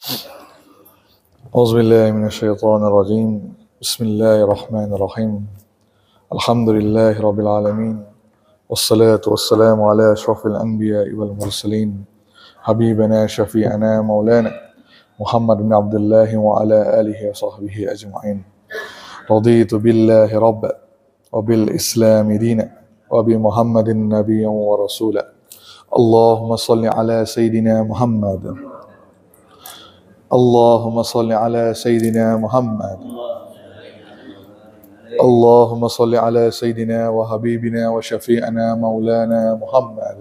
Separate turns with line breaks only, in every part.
أعوذ بالله من الشيطان الرجيم. بسم الله الرحمن الرحيم. الحمد لله رب العالمين، والصلاة والسلام على أشرف الأنبياء والمرسلين، حبيبنا شفيعنا مولانا محمد بن عبد الله وعلى آله وصحبه أجمعين. رضيت بالله ربا وبالإسلام دينا وبمحمد نبيا ورسولا. اللهم صل على سيدنا محمد. اللهم صل على سيدنا محمد. اللهم صل على سيدنا وحبيبنا وشفيعنا مولانا محمد،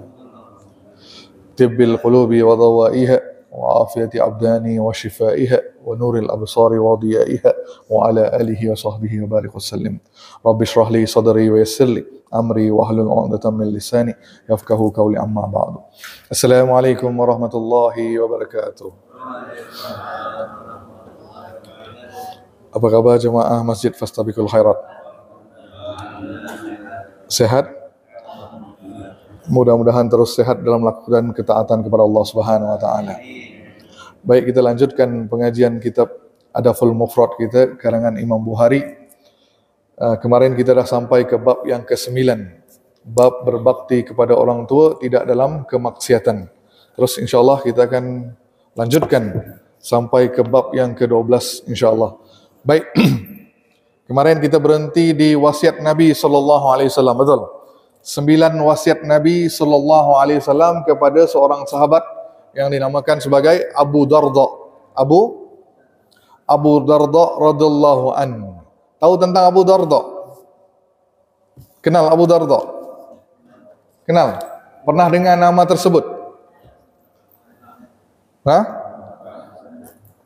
طب القلوب وضوائها وعافية أبدان وشفائها ونور الأبصار وضيائها وعلى آله وصحبه وبارك وسلم. رب اشرح لي صدري ويسر لي أمري واحلل عقدة من لساني يفقهوا قولي. أما بعد. السلام عليكم ورحمة الله وبركاته. Apa kabar jemaah Masjid Fastabiqul Khairat? Sehat? Mudah-mudahan terus sehat dalam melakukan ketaatan kepada Allah Subhanahu wa taala. Baik, kita lanjutkan pengajian kitab Adabul Mufrad kita karangan Imam Bukhari. Kemarin kita dah sampai ke bab yang ke-9. Bab berbakti kepada orang tua tidak dalam kemaksiatan. Terus insya-Allah kita akan lanjutkan sampai ke bab yang ke-12 insya-Allah. Baik. Kemarin kita berhenti di wasiat Nabi sallallahu alaihi wasallam, betul? 9 wasiat Nabi sallallahu alaihi wasallam kepada seorang sahabat yang dinamakan sebagai Abu Darda. Abu Darda radhiyallahu an. Tahu tentang Abu Darda? Kenal Abu Darda? Kenal? Pernah dengar nama tersebut?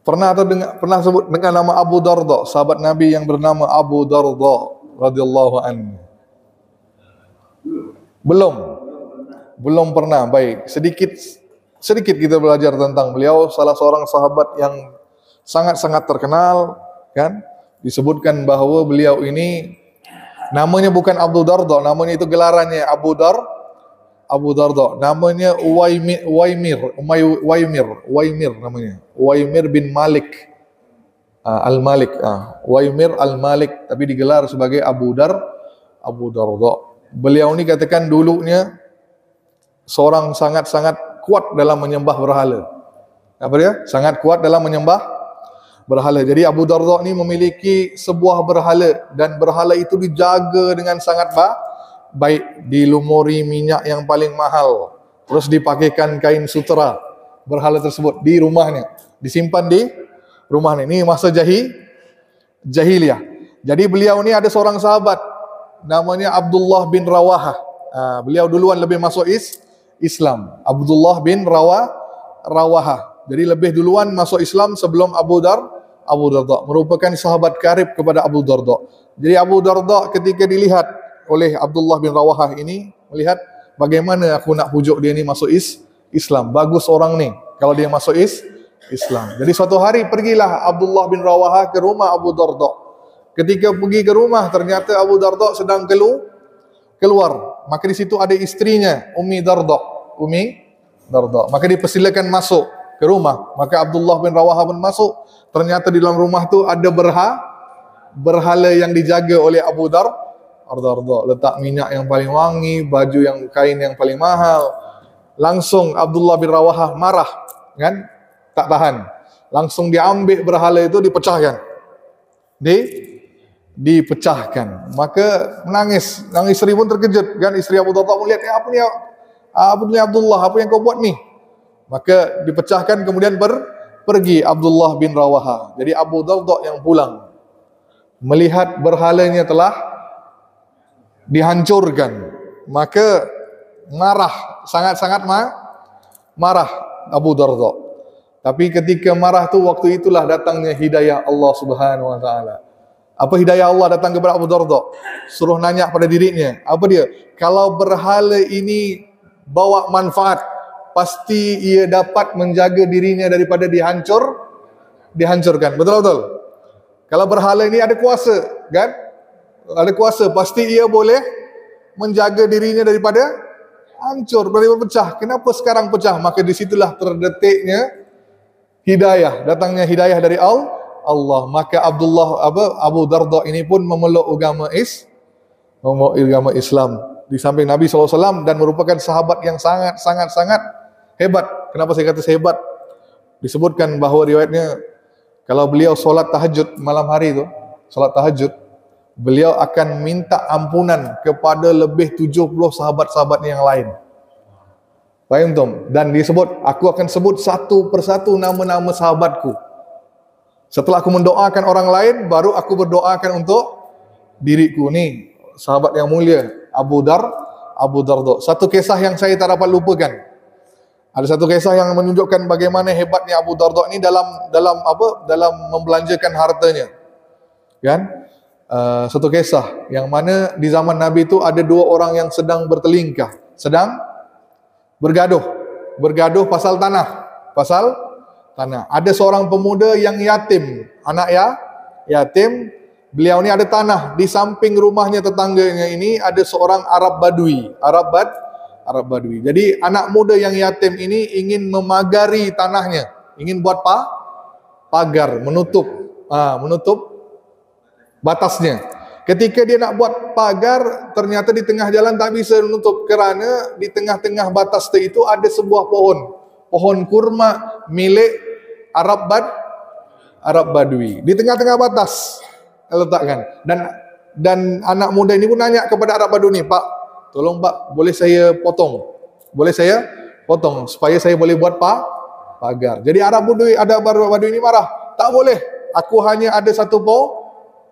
Pernah sebut dengan nama Abu Darda, sahabat Nabi yang bernama Abu Darda radhiyallahu anhu? Belum pernah. Baik, sedikit kita belajar tentang beliau. Salah seorang sahabat yang sangat-sangat terkenal, kan? Disebutkan bahawa beliau ini namanya bukan Abu Darda, namanya itu gelarannya Abu Darda. Namanya Waimir namanya. Waimir bin Malik. Al-Malik. Waimir Al-Malik, tapi digelar sebagai Abu Darda. Beliau ini katakan dulunya seorang sangat-sangat kuat dalam menyembah berhala. Apa dia? Sangat kuat dalam menyembah berhala. Jadi Abu Darda ini memiliki sebuah berhala dan berhala itu dijaga dengan sangat baik, dilumuri minyak yang paling mahal, terus dipakaikan kain sutera berhala tersebut di rumahnya, disimpan di rumahnya. Ini masa jahiliyah. Jadi beliau ini ada seorang sahabat namanya Abdullah bin Rawahah. Beliau duluan lebih masuk Islam. Abdullah bin Rawahah. Jadi lebih duluan masuk Islam sebelum Abu Darda. Merupakan sahabat karib kepada Abu Darda. Jadi Abu Darda ketika dilihat oleh Abdullah bin Rawahah ini, melihat bagaimana aku nak pujuk dia ni masuk Islam. Bagus orang ni kalau dia masuk Islam. Jadi suatu hari pergilah Abdullah bin Rawahah ke rumah Abu Darda. Ketika pergi ke rumah, ternyata Abu Darda sedang keluar. Maka di situ ada istrinya, Ummi Darda. Maka dipersilakan masuk ke rumah. Maka Abdullah bin Rawahah pun masuk. Ternyata di dalam rumah tu ada berhala yang dijaga oleh Abu Darda. Letak minyak yang paling wangi, baju yang kain yang paling mahal. Langsung Abdullah bin Rawahah marah, kan? Tak tahan. Langsung diambil berhala itu, dipecahkan. Dipecahkan. Maka menangis. Isteri pun terkejut, kan? Isteri Abu Darda melihat, apa ni Abdullah, apa yang kau buat ni? Maka dipecahkan, kemudian pergi Abdullah bin Rawahah. Jadi Abu Darda yang pulang melihat berhalanya telah dihancurkan, maka marah, sangat-sangat marah Abu Darda. Tapi ketika marah tu, waktu itulah datangnya hidayah Allah Subhanahu wa taala. Apa hidayah Allah datang kepada Abu Darda? Suruh nanya pada dirinya. Apa dia? Kalau berhala ini bawa manfaat, pasti ia dapat menjaga dirinya daripada dihancurkan. Betul-betul. Kalau berhala ini ada kuasa, kan? Ada kuasa, pasti ia boleh menjaga dirinya daripada hancur, daripada pecah. Kenapa sekarang pecah? Maka disitulah terdetiknya hidayah, datangnya hidayah dari Allah. Maka Abu Darda ini pun memeluk agama Islam di samping Nabi SAW dan merupakan sahabat yang sangat hebat. Kenapa saya kata hebat? Disebutkan bahawa riwayatnya kalau beliau solat tahajud malam hari itu, solat tahajud, beliau akan minta ampunan kepada lebih 70 sahabat-sahabat yang lain. Faham tuh? Dan disebut, aku akan sebut satu persatu nama-nama sahabatku. Setelah aku mendoakan orang lain, baru aku berdoakan untuk diriku. Nih, sahabat yang mulia, Abu Darda. Satu kisah yang saya tak dapat lupakan. Ada satu kisah yang menunjukkan bagaimana hebatnya Abu Darda ini dalam membelanjakan hartanya. Kan? Satu kisah yang mana di zaman Nabi itu ada dua orang yang sedang bertelingkah, sedang bergaduh pasal tanah. Ada seorang pemuda yang yatim, anak yatim. Beliau ni ada tanah di samping rumahnya tetangganya ini ada seorang Arab Badui. Jadi anak muda yang yatim ini ingin memagari tanahnya, ingin buat pagar, menutup batasnya. Ketika dia nak buat pagar, ternyata di tengah jalan tak bisa menutup kerana di tengah-tengah batas itu ada sebuah pohon kurma milik Arab Badui. Di tengah-tengah batas letakkan. Dan anak muda ini pun nanya kepada Arab Badui ni, "Pak, tolong Pak, boleh saya potong? Supaya saya boleh buat pagar." Jadi Arab Badui ini marah. "Tak boleh. Aku hanya ada satu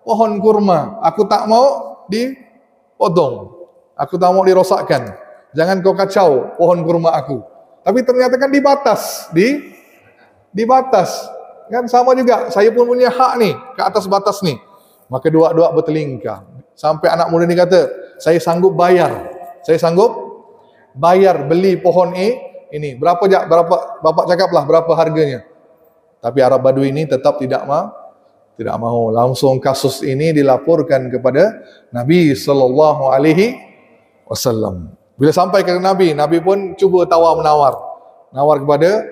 pohon kurma. Aku tak mau dipotong. Aku tak mau dirosakkan. Jangan kau kacau pohon kurma aku." Tapi ternyata kan dibatas, dibatas. Kan sama juga, saya pun punya hak nih ke atas batas nih. Maka dua-dua bertelingkah. Sampai anak muda ni kata, saya sanggup bayar beli pohon ini. Berapa bapak cakaplah berapa harganya. Tapi Arab Badui ini tetap tidak mau. Langsung kasus ini dilaporkan kepada Nabi sallallahu alaihi wasallam. Bila sampai ke Nabi pun cuba nawar kepada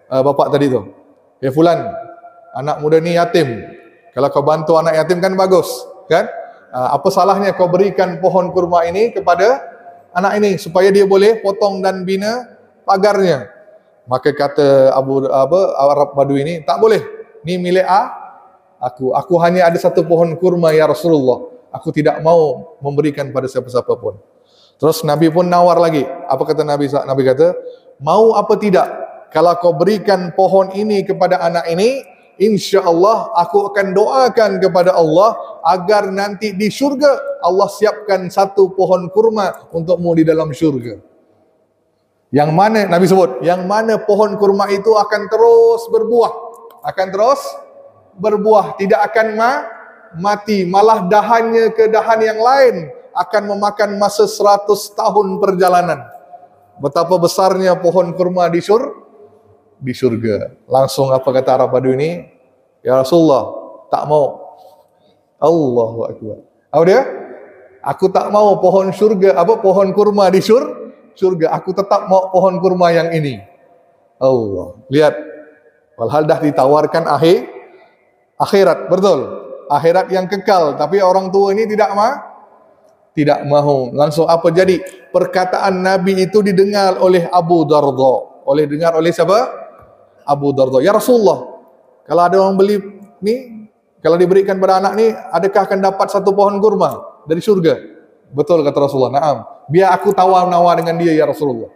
bapak tadi tu. Fulan, anak muda ni yatim. Kalau kau bantu anak yatim kan bagus, kan? Apa salahnya kau berikan pohon kurma ini kepada anak ini supaya dia boleh potong dan bina pagarnya. Maka kata Arab Badui ini, tak boleh. Ni milik aku. Aku hanya ada satu pohon kurma ya Rasulullah. Aku tidak mau memberikan pada siapa-siapa pun. Terus Nabi pun nawar lagi. Apa kata Nabi? Nabi kata, mau apa tidak? Kalau kau berikan pohon ini kepada anak ini, insya-Allah aku akan doakan kepada Allah agar nanti di syurga Allah siapkan satu pohon kurma untukmu di dalam syurga. Yang mana Nabi sebut, yang mana pohon kurma itu akan terus berbuah, tidak akan mati, malah dahannya ke dahan yang lain akan memakan masa 100 tahun perjalanan. Betapa besarnya pohon kurma di surga. Langsung apa kata Arab Badui ini? Ya Rasulullah, tak mau. Allahu Akbar. Apa dia? Aku tak mau pohon kurma di surga. Aku tetap mau pohon kurma yang ini. Allah. Lihat. Walhal dah ditawarkan akhirat, betul. Akhirat yang kekal, tapi orang tua ini tidak mahu. Langsung apa jadi? Perkataan Nabi itu didengar oleh Abu Darda. Dengar oleh siapa? Abu Darda. Ya Rasulullah, kalau ada orang beli ni, kalau diberikan pada anak ni, adakah akan dapat satu pohon kurma dari surga? Betul kata Rasulullah. Naam. Biar aku tawar-nawar dengan dia ya Rasulullah.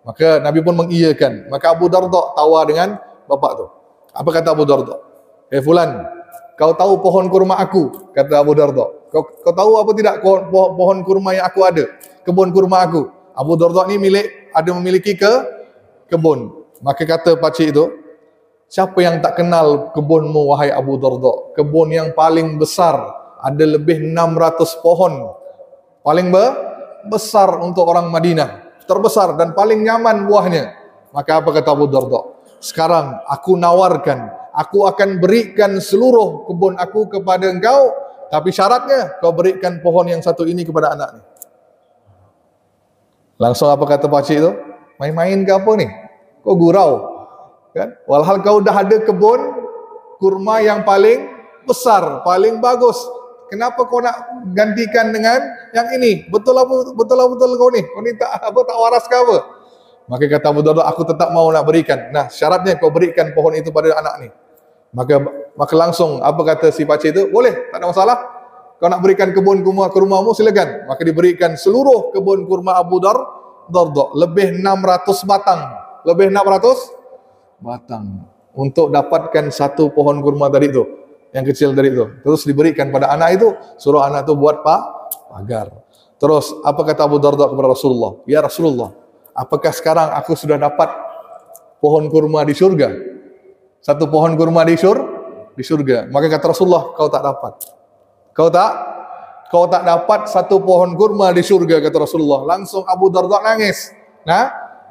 Maka Nabi pun mengiyakan. Maka Abu Darda tawar dengan bapak tu. Apa kata Abu Darda? Fulan, kau tahu pohon kurma aku? Kata Abu Darda. Kau tahu apa tidak pohon kurma yang aku ada? Kebun kurma aku. Abu Darda ni memiliki kebun. Maka kata pakcik itu, siapa yang tak kenal kebunmu wahai Abu Darda? Kebun yang paling besar, ada lebih 600 pohon. Paling besar untuk orang Madinah. Terbesar dan paling nyaman buahnya. Maka apa kata Abu Darda? Sekarang aku nawarkan, aku akan berikan seluruh kebun aku kepada engkau, tapi syaratnya kau berikan pohon yang satu ini kepada anak ni. Langsung apa kata pakcik itu? Main-main ke apa ni? Kau gurau. Kan? Walhal kau dah ada kebun kurma yang paling besar, paling bagus. Kenapa kau nak gantikan dengan yang ini? Betul kau ni tak waras ke apa? Maka kata Abu Darda, aku tetap mau nak berikan. Nah, syaratnya kau berikan pohon itu pada anak ni. Maka langsung apa kata si pakcik itu? Boleh, tak ada masalah. Kau nak berikan kebun kurma ke rumahmu, silakan. Maka diberikan seluruh kebun kurma Abu Darda, lebih 600 batang. Lebih 600 batang untuk dapatkan satu pohon kurma tadi itu, yang kecil tadi itu. Terus diberikan pada anak itu, suruh anak itu buat pagar. Terus apa kata Abu Darda kepada Rasulullah? Ya Rasulullah, apakah sekarang aku sudah dapat pohon kurma di surga? Satu pohon kurma di surga. Maka kata Rasulullah, kau tak dapat. Kau tak dapat satu pohon kurma di surga, kata Rasulullah. Langsung Abu Darda nangis.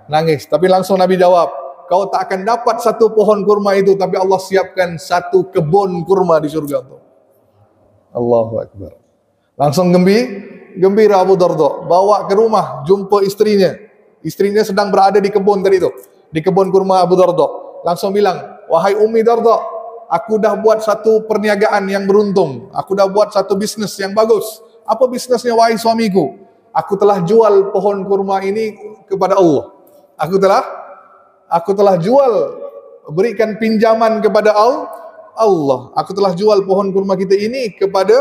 Nangis. Tapi langsung Nabi jawab, kau tak akan dapat satu pohon kurma itu, tapi Allah siapkan satu kebun kurma di surga itu. Allahu Akbar. Langsung gembira Abu Darda, bawa ke rumah, jumpa istrinya. Istrinya sedang berada di kebun tadi itu, di kebun kurma Abu Darda. Langsung bilang, wahai Ummi Darda, aku dah buat satu perniagaan yang beruntung. Aku dah buat satu bisnes yang bagus. Apa bisnesnya wahai suamiku? Aku telah jual pohon kurma ini kepada Allah. Aku telah jual, berikan pinjaman kepada Allah. Aku telah jual pohon kurma kita ini kepada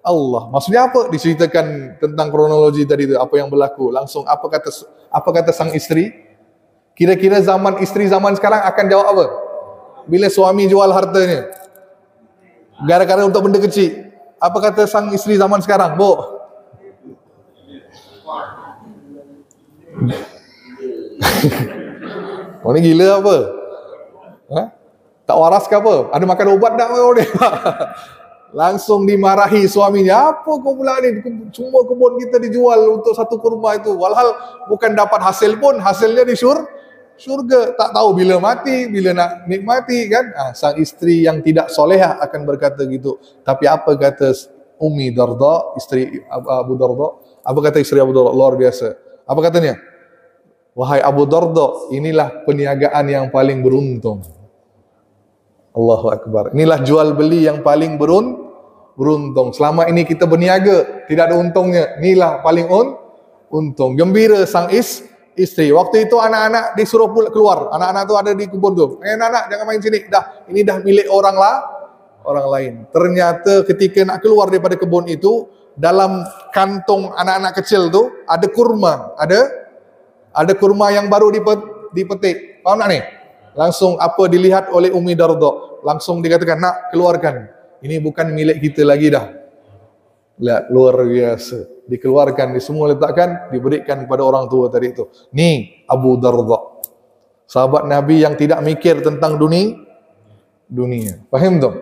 Allah. Maksudnya apa? Diceritakan tentang kronologi tadi itu, apa yang berlaku. Langsung apa kata sang istri? Kira-kira istri zaman sekarang akan jawab apa? Bila suami jual hartanya gara-gara untuk benda kecil, apa kata sang istri zaman sekarang, Bu? Oh, ni gila apa? Tak waras ke apa? Ada makan ubat tak kau ni? Langsung dimarahi suaminya. Apa kau pula ni? Semua kebun kita dijual untuk satu kurma itu. Walhal bukan dapat hasil pun, hasilnya di syurga. Tak tahu bila mati, bila nak nikmati kan. Sang isteri yang tidak solehah akan berkata gitu. Tapi apa kata Ummi Darda, isteri Abu Darda? Apa kata isteri Abu Darda? Luar biasa. Apa katanya? Wahai Abu Darda, inilah perniagaan yang paling beruntung. Allahu Akbar. Inilah jual beli yang paling beruntung. Selama ini kita berniaga, tidak ada untungnya. Inilah paling untung. Gembira sang isteri. Waktu itu anak-anak disuruh keluar. Anak-anak tu ada di kebun tu. Anak-anak jangan main sini. Ini dah milik orang lain. Ternyata ketika nak keluar daripada kebun itu, dalam kantong anak-anak kecil tu ada kurma. Ada kurma yang baru dipetik. Faham tak ni? Langsung apa dilihat oleh Ummi Darda. Langsung dikatakan, nak keluarkan. Ini bukan milik kita lagi dah. Lihat, luar biasa. Dikeluarkan, semua letakkan, diberikan kepada orang tua tadi itu. Ni Abu Darda, sahabat Nabi yang tidak mikir tentang dunia. Faham tak?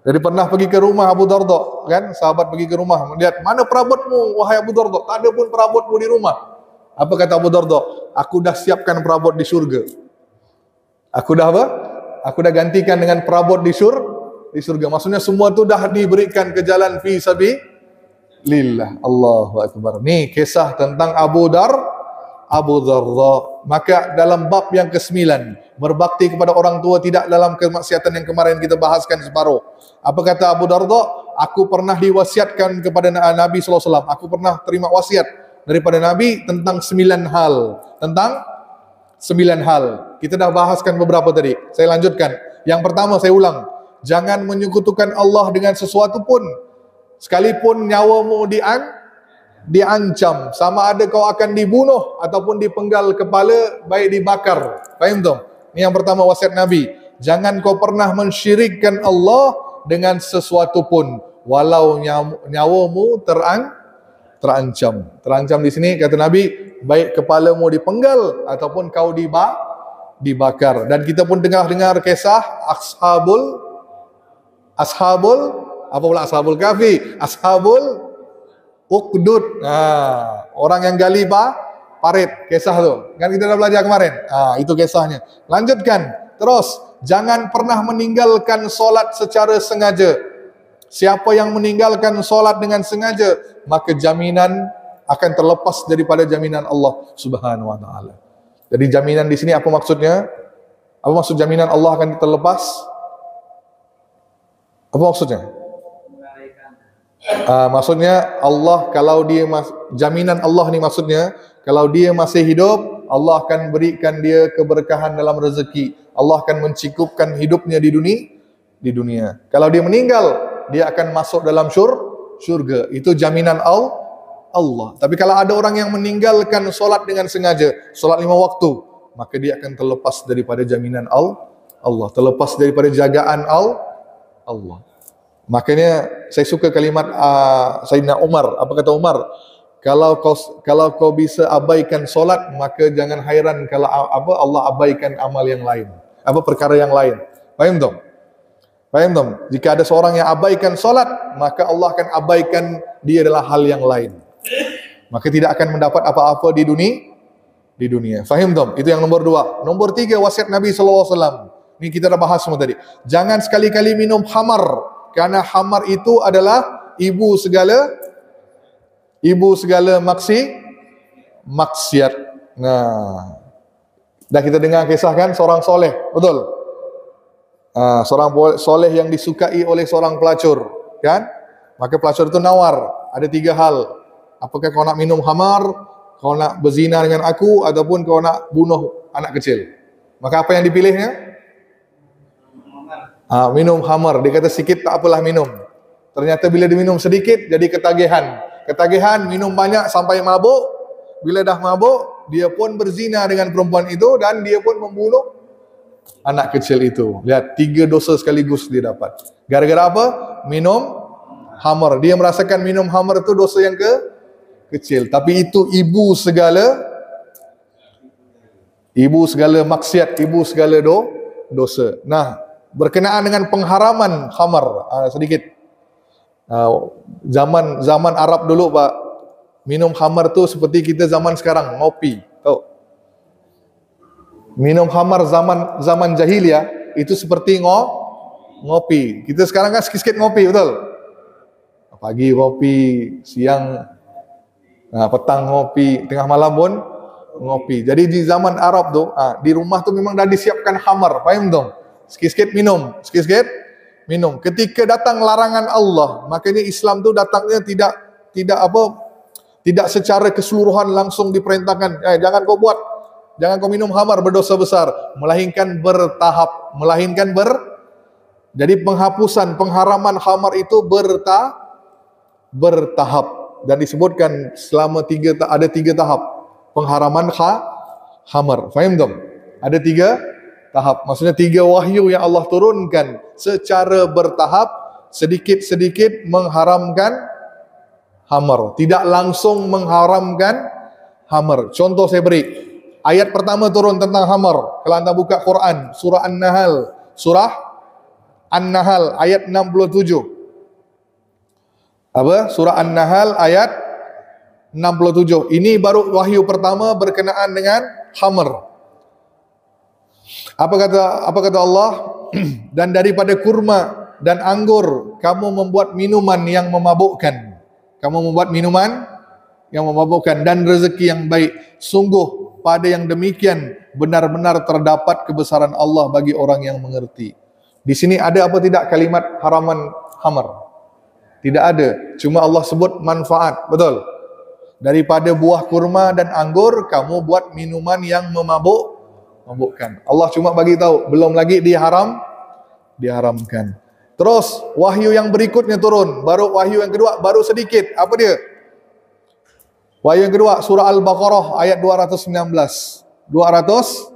Jadi pernah pergi ke rumah Abu Darda, kan? Sahabat pergi ke rumah, melihat, mana perabotmu wahai Abu Darda? Tak ada pun perabotmu di rumah. Apa kata Abu Darda? Aku dah siapkan perabot di surga. Aku dah gantikan dengan perabot di surga. Maksudnya semua tu dah diberikan ke jalan fi sabilillah. Allahu Akbar. Ni kisah tentang Abu Darda. Maka dalam bab yang ke-9, berbakti kepada orang tua tidak dalam kemaksiatan yang kemarin kita bahaskan separuh. Apa kata Abu Darda? Aku pernah diwasiatkan kepada Nabi SAW. Aku pernah terima wasiat daripada Nabi tentang 9 hal. Kita dah bahaskan beberapa tadi. Saya lanjutkan. Yang pertama saya ulang. Jangan menyekutukan Allah dengan sesuatu pun. Sekalipun nyawamu diancam, sama ada kau akan dibunuh ataupun dipenggal kepala, baik dibakar. Faham tak? Ini yang pertama wasiat Nabi. Jangan kau pernah mensyirikkan Allah dengan sesuatu pun, walau nyawamu terancam. Terancam di sini kata Nabi, baik kepalamu dipenggal ataupun kau dibakar. Dan kita pun dengar kisah ashabul kahfi, ashabul Ukhdud. Orang yang gali parit, kisah tu. Kan kita dah belajar kemarin. Itu kisahnya. Lanjutkan. Terus, jangan pernah meninggalkan solat secara sengaja. Siapa yang meninggalkan solat dengan sengaja, maka jaminan akan terlepas daripada jaminan Allah Subhanahu wa taala. Jadi jaminan di sini apa maksudnya? Apa maksud jaminan Allah akan terlepas? Apa maksudnya? Maksudnya Allah kalau dia jaminan Allah ni maksudnya kalau dia masih hidup, Allah akan berikan dia keberkahan dalam rezeki. Allah akan mencukupkan hidupnya di dunia. Kalau dia meninggal, dia akan masuk dalam syurga. Itu jaminan Allah. Tapi kalau ada orang yang meninggalkan solat dengan sengaja, solat 5 waktu, maka dia akan terlepas daripada jaminan Allah, terlepas daripada jagaan Allah. Makanya saya suka kalimat Sayyidina Umar. Apa kata Umar? Kalau kau bisa abaikan solat, maka jangan hairan kalau Allah abaikan amal yang lain, perkara yang lain. Faham tak? Faham tak? Jika ada seorang yang abaikan solat, maka Allah akan abaikan dia adalah hal yang lain. Maka tidak akan mendapat apa-apa di dunia. Faham tak? Itu yang nombor 2. Nombor 3, wasiat Nabi SAW. Ini kita dah bahas semua tadi. Jangan sekali-kali minum khamar. Karena khamar itu adalah ibu segala maksiat. Nah, dah kita dengar kisah kan seorang soleh, betul? Seorang soleh yang disukai oleh seorang pelacur, kan? Maka pelacur itu nawar, ada 3 hal. Apakah kau nak minum khamar, kau nak berzina dengan aku, ataupun kau nak bunuh anak kecil? Maka apa yang dipilihnya? Minum khamar. Dia kata sikit tak apalah minum. Ternyata bila diminum sedikit jadi ketagihan, minum banyak sampai mabuk. Bila dah mabuk, dia pun berzina dengan perempuan itu dan dia pun membunuh anak kecil itu. Lihat, 3 dosa sekaligus dia dapat. Gara-gara apa? Minum khamar. Dia merasakan minum khamar itu dosa yang kecil, tapi itu ibu segala maksiat, ibu segala dosa. Nah, berkenaan dengan pengharaman khamar, sedikit. Zaman Arab dulu, Pak, minum khamar tu seperti kita zaman sekarang, ngopi. Tahu? Minum khamar zaman jahiliyah itu seperti ngopi. Kita sekarang kan sikit-sikit ngopi, betul? Pagi ngopi, siang, petang ngopi, tengah malam pun ngopi. Jadi di zaman Arab tu, di rumah tu memang dah disiapkan khamar, faham dong? Sikit-sikit minum. Ketika datang larangan Allah, makanya Islam tu datangnya tidak secara keseluruhan langsung diperintahkan, jangan kau buat, jangan kau minum khamar, berdosa besar, melainkan bertahap, jadi pengharaman khamar itu bertahap dan disebutkan selama ada 3 tahap pengharaman khamar. Faham tak? Ada 3 tahap, maksudnya 3 wahyu yang Allah turunkan secara bertahap, sedikit-sedikit mengharamkan khamar, tidak langsung mengharamkan khamar. Contoh saya beri, ayat pertama turun tentang khamar. Kalau anda buka Quran, surah An-Nahl ayat 67. Surah An-Nahl ayat 67. Ini baru wahyu pertama berkenaan dengan khamar. Apa kata Allah? Dan daripada kurma dan anggur kamu membuat minuman yang memabukkan. Dan rezeki yang baik. Sungguh pada yang demikian benar-benar terdapat kebesaran Allah bagi orang yang mengerti. Di sini ada apa tidak kalimat haraman khamar? Tidak ada. Cuma Allah sebut manfaat, betul? Daripada buah kurma dan anggur kamu buat minuman yang memabukkan. Allah cuma bagi tahu, belum lagi diharamkan. Terus wahyu yang berikutnya turun, wahyu yang kedua baru sedikit. Apa dia? Wahyu yang kedua surah Al-Baqarah ayat 219. 219.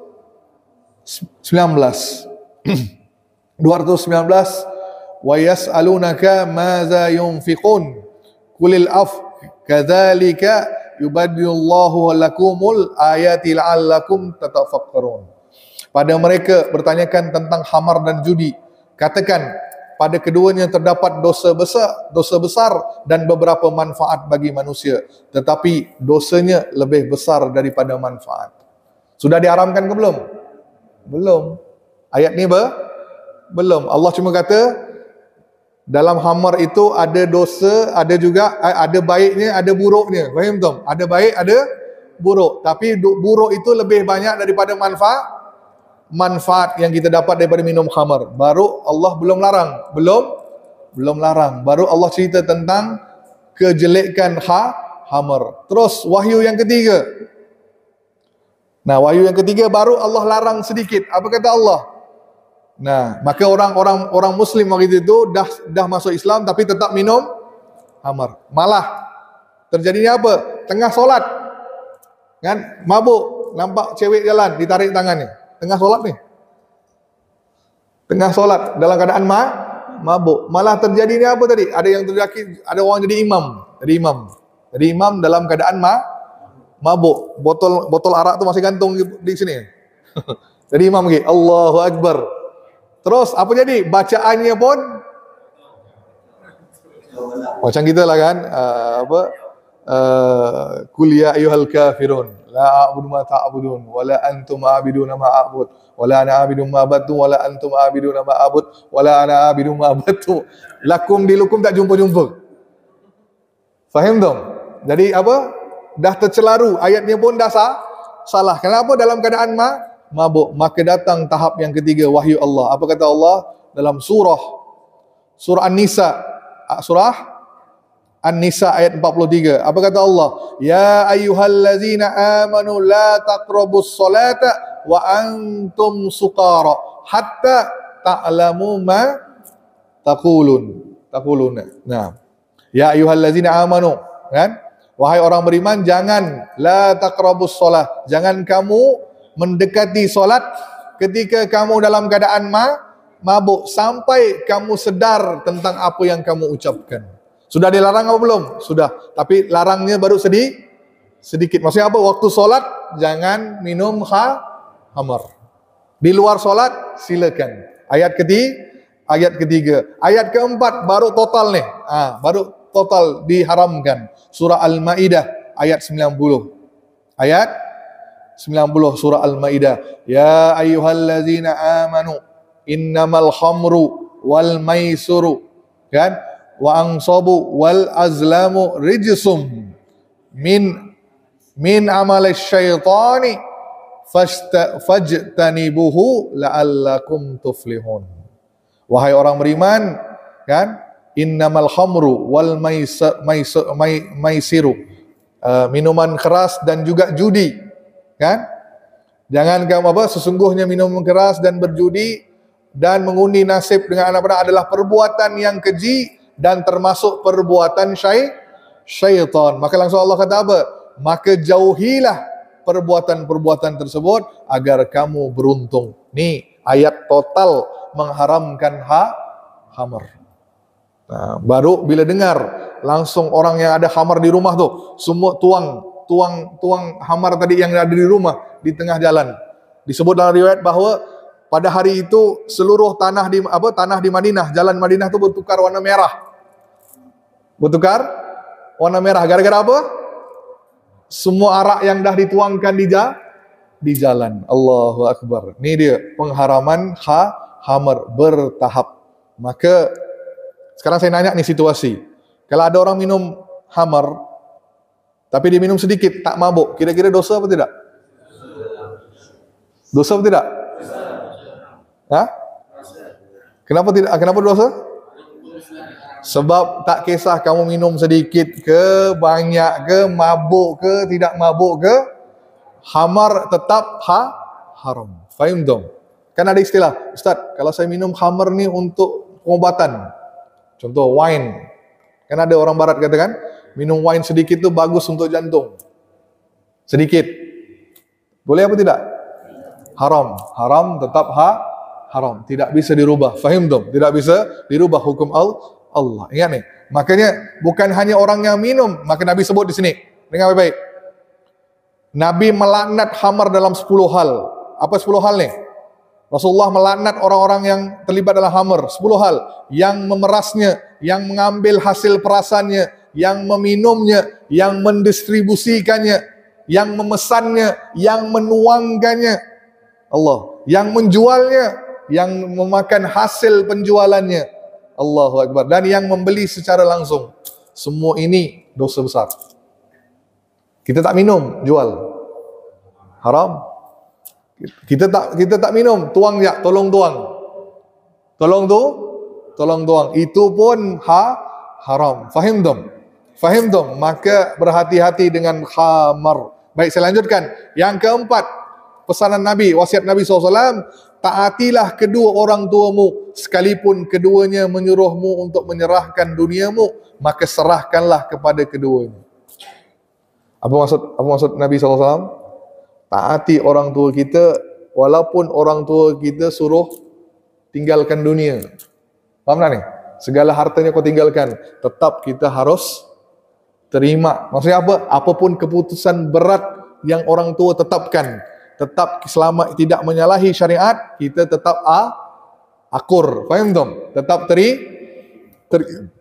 Wa yas'alunaka madza yunfiqun qulil kadzalika yubaddilullahu lakumul ayati la'allakum tatafakkarun. Pada mereka bertanyakan tentang khamar dan judi, katakan pada keduanya terdapat dosa besar dan beberapa manfaat bagi manusia, tetapi dosanya lebih besar daripada manfaat. Sudah diharamkan ke belum? Belum. Ayat ni belum. Allah cuma kata dalam khamar itu ada dosa, ada baiknya, ada buruknya. Faham tak? Ada baik, ada buruk. Tapi buruk itu lebih banyak daripada manfaat yang kita dapat daripada minum khamar. Baru Allah belum larang. Belum larang. Baru Allah cerita tentang kejelekan khamar. Terus wahyu yang ketiga. Nah, wahyu yang ketiga baru Allah larang sedikit. Apa kata Allah? Nah, maka orang Muslim waktu itu dah masuk Islam tapi tetap minum khamar. Malah terjadinya apa? Tengah solat, kan? Mabuk, nampak cewek jalan, ditarik tangannya. Tengah solat nih. Tengah solat dalam keadaan mabuk. Malah terjadinya apa tadi? Ada orang jadi imam. Jadi imam dalam keadaan mabuk. Botol arak tu masih gantung di sini. Jadi imam lagi. Allahu Akbar. Terus apa jadi? Bacaannya pun macam kita lah kan. Qul ya ayyuhal kafirun la a'budu ma ta'budun wa la antum a'biduna ma a'bud wa la ana a'budu ma abadtum wa la antum a'biduna ma a'bud wa la ana a'budu ma abadtum lakum dilukum tak jumpa-jumpa. Faham dong? Jadi apa? Dah tercelaru, ayatnya pun dah salah. Kenapa? Dalam keadaan mabuk. Maka datang tahap yang ketiga, wahyu Allah. Apa kata Allah dalam surah An-Nisa, ayat 43. Apa kata Allah? Ya ayyuhallazina amanu la taqrabus salata wa antum suqara hatta ta'lamu ma taquluna. Nah, ya ayyuhallazina amanu, kan? Wahai orang beriman, jangan la taqrabus salat. Jangan kamu mendekati solat ketika kamu dalam keadaan mabuk sampai kamu sedar tentang apa yang kamu ucapkan. Sudah dilarang apa belum? Sudah. Tapi larangnya baru sedikit. Maksudnya apa? Waktu solat jangan minum khamar. Di luar solat silakan. Ayat ketiga. Ayat keempat baru total nih. Baru total diharamkan. Surah Al-Maidah ayat 90. Ayat 90 surah Al-Maidah. Ya ayyuhallazina amanu innamal khamru wal maisuru, kan? Wa ansabu wal azlamu rijsum min amali syaitani fajtanibuhu la'allakum tuflihun. Wahai orang beriman, kan? Innamal khamru wal maisiru, minuman keras dan juga judi, kan? Jangan kamu sesungguhnya minuman keras dan berjudi dan mengundi nasib dengan anak panah adalah perbuatan yang keji dan termasuk perbuatan syaitan. Maka langsung Allah kata apa? Maka jauhilah perbuatan-perbuatan tersebut agar kamu beruntung. Nih ayat total mengharamkan khamar. Nah, baru bila dengar langsung orang yang ada khamar di rumah tuh semua tuang khamar tadi yang ada di rumah di tengah jalan. Disebut dalam riwayat bahwa pada hari itu seluruh tanah di Madinah, jalan Madinah itu bertukar warna merah. Gara-gara apa? Semua arak yang dah dituangkan di jalan. Allahu Akbar. Ini dia pengharaman khamar bertahap. Maka sekarang saya nanya nih situasi. Kalau ada orang minum khamar tapi dia minum sedikit tak mabuk, kira-kira dosa apa tidak? Dosa apa tidak? Hah? Kenapa tidak? Kenapa dosa? Sebab tak kisah kamu minum sedikit ke, banyak ke, mabuk ke, tidak mabuk ke, khamar tetap haram. Faham dong? Kan ada istilah, Ustaz, kalau saya minum khamar ni untuk pengobatan. Contoh wine. Kan ada orang barat katakan, minum wine sedikit tu bagus untuk jantung. Sedikit. Boleh apa tidak? Haram. Haram tetap haram. Tidak bisa dirubah. Faham dong? Tidak bisa dirubah hukum Allah. Ingat nih. Makanya bukan hanya orang yang minum, maka Nabi sebut di sini. Dengar baik-baik. Nabi melaknat khamar dalam 10 hal. Apa 10 hal nih? Rasulullah melaknat orang-orang yang terlibat dalam khamar. 10 hal. Yang memerasnya, yang mengambil hasil perasannya, yang meminumnya, yang mendistribusikannya, yang memesannya, yang menuangkannya. Allah. Yang menjualnya, yang memakan hasil penjualannya. Allahu Akbar. Dan yang membeli secara langsung. Semua ini dosa besar. Kita tak minum, jual. Haram. Kita tak minum, tuang ya, tolong tuang. Tolong tuang. Itu pun haram. Fahim dong? Fahim dong? Maka berhati-hati dengan khamar. Baik, saya lanjutkan. Yang keempat, pesanan Nabi, wasiat Nabi SAW, taatilah kedua orang tuamu, sekalipun keduanya menyuruhmu untuk menyerahkan duniamu, maka serahkanlah kepada keduanya. Apa maksud Nabi SAW? Taati orang tua kita, walaupun orang tua kita suruh tinggalkan dunia. Faham tak ni? Segala hartanya kau tinggalkan, tetap kita harus terima. Maksudnya apa? Apapun keputusan berat yang orang tua tetapkan, tetap selama tidak menyalahi syariat, kita tetap akur. Faham tak? Tetap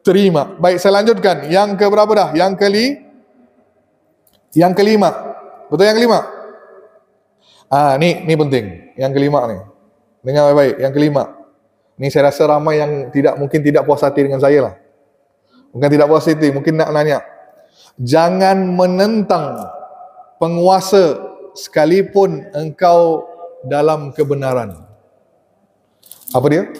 terima. Baik, saya lanjutkan. Yang keberapa dah? Yang kelima. Betul yang kelima? Ni penting. Yang kelima ni. Dengar baik-baik. Yang kelima. Ni saya rasa ramai yang mungkin tidak puas hati dengan saya lah. Bukan tidak puas hati, mungkin nak nanya. Jangan menentang penguasa sekalipun engkau dalam kebenaran. Apa dia?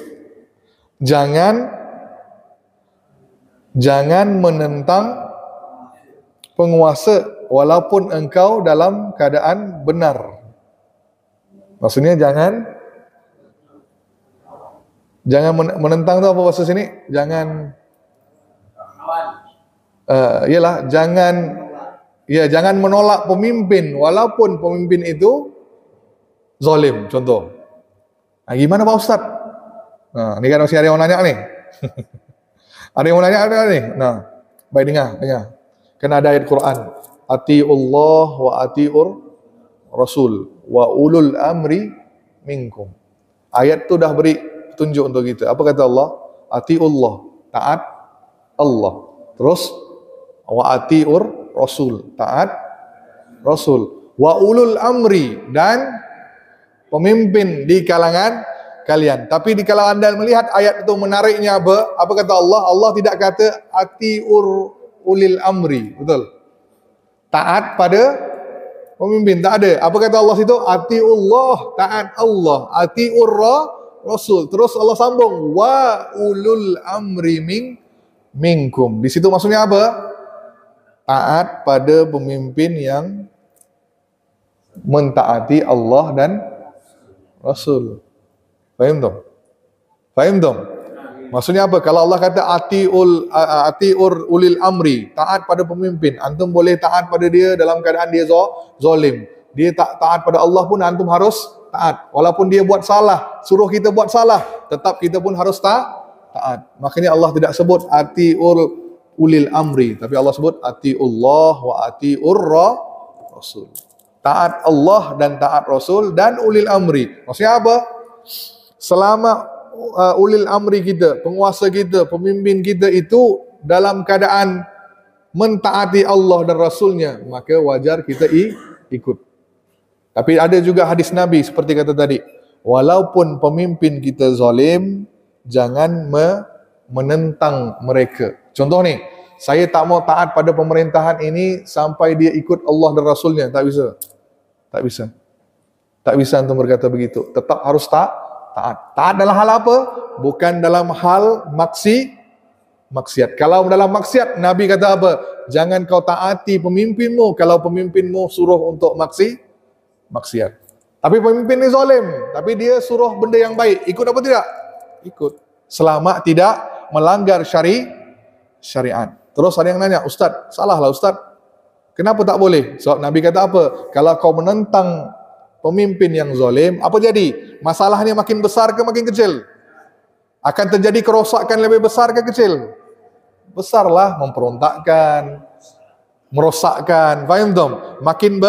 Jangan menentang penguasa walaupun engkau dalam keadaan benar. Maksudnya jangan menentang tu apa maksud sini? Jangan menolak pemimpin walaupun pemimpin itu zalim, contoh. Gimana Pak Ustaz? Ni kan masih ada yang nanya ni. Ada yang nanya ni. Baik dengar. Kan ada ayat Quran, atiullah wa atiur Rasul wa ulul amri minkum. Ayat tu dah beri petunjuk untuk kita. Apa kata Allah? Atiullah, taat Allah. Terus wa atiur Rasul, taat Rasul. Wa ulul amri, dan pemimpin di kalangan kalian. Tapi di kalau anda melihat ayat itu menariknya apa kata Allah? Allah tidak kata atiur ulil amri, betul? Taat pada pemimpin, tak ada. Apa kata Allah situ? Atiullah, taat Allah. Atiur Rasul. Terus Allah sambung, wa ulul amri minkum. Di situ maksudnya apa? Taat pada pemimpin yang mentaati Allah dan Rasul. Faham tak? Maksudnya apa? Kalau Allah kata atiur ulil amri, taat pada pemimpin, antum boleh taat pada dia dalam keadaan dia zalim. Dia tak taat pada Allah pun antum harus taat. Walaupun dia buat salah, suruh kita buat salah, tetap kita pun harus taat. Makanya Allah tidak sebut atiur ulil amri, tapi Allah sebut atiullah wa atiur Rasul. Taat Allah dan taat Rasul dan ulil amri. Maksudnya apa? Selama ulil amri kita, penguasa kita, pemimpin kita itu dalam keadaan mentaati Allah dan Rasulnya, maka wajar kita ikut. Tapi ada juga hadis Nabi seperti kata tadi, walaupun pemimpin kita zalim, jangan menentang mereka. Contoh ni, saya tak mau taat pada pemerintahan ini sampai dia ikut Allah dan Rasulnya. Tak bisa. Tak bisa untuk berkata begitu. Tetap harus taat. Taat dalam hal apa? Bukan dalam hal maksiat. Kalau dalam maksiat, Nabi kata apa? Jangan kau taati pemimpinmu kalau pemimpinmu suruh untuk maksiat. Tapi pemimpin ni zalim, tapi dia suruh benda yang baik. Ikut apa tidak? Ikut. Selama tidak melanggar syariat. Terus ada yang nanya, Ustaz, salahlah Ustaz. Kenapa tak boleh? Sebab Nabi kata apa? Kalau kau menentang pemimpin yang zalim, apa jadi? Masalahnya makin besar ke makin kecil? Akan terjadi kerosakan lebih besar ke kecil? Besarlah, memperontakkan, merosakkan. Faham tak? Makin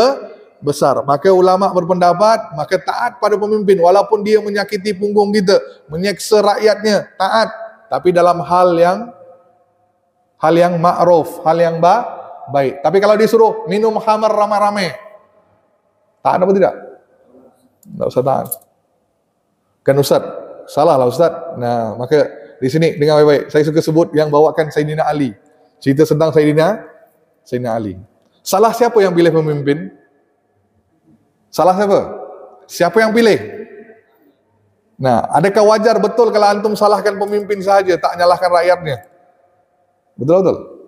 besar. Maka ulama berpendapat, maka taat pada pemimpin walaupun dia menyakiti punggung kita, menyeksa rakyatnya, taat. Tapi dalam hal yang ma'ruf, hal yang baik. Tapi kalau disuruh minum khamar ramai-ramai, taat apa tidak? Tak usah taat. Kan Ustaz, salah lah Ustaz. Nah, maka di sini dengar baik-baik. Saya suka sebut yang bawakan Sayyidina Ali. Cerita tentang Sayyidina Ali. Salah siapa yang pilih pemimpin? Salah siapa? Siapa yang pilih? Nah, adakah wajar betul kalau antum salahkan pemimpin saja, tak nyalahkan rakyatnya? Betul-betul.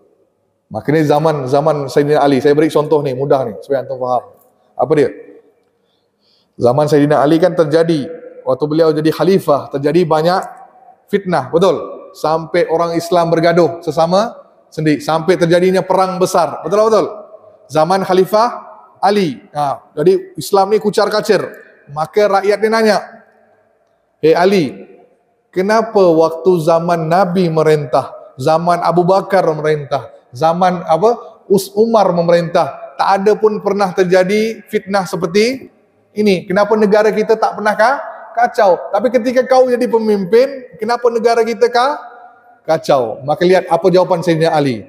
Makanya zaman Sayyidina Ali, saya beri contoh nih, mudah nih, supaya antum faham. Apa dia? Zaman Sayyidina Ali kan terjadi, waktu beliau jadi khalifah, terjadi banyak fitnah, betul? Sampai orang Islam bergaduh sesama sendiri, sampai terjadinya perang besar, betul-betul? Zaman Khalifah Ali, nah, jadi Islam ni kucar-kacir, maka rakyat dia nanya, "Hei Ali, kenapa waktu zaman Nabi merintah, zaman Abu Bakar merintah, zaman Umar memerintah, tak ada pun pernah terjadi fitnah seperti ini. Kenapa negara kita tak pernah kacau? Tapi ketika kau jadi pemimpin, kenapa negara kita kacau?" Maka lihat apa jawaban Sayyidina Ali.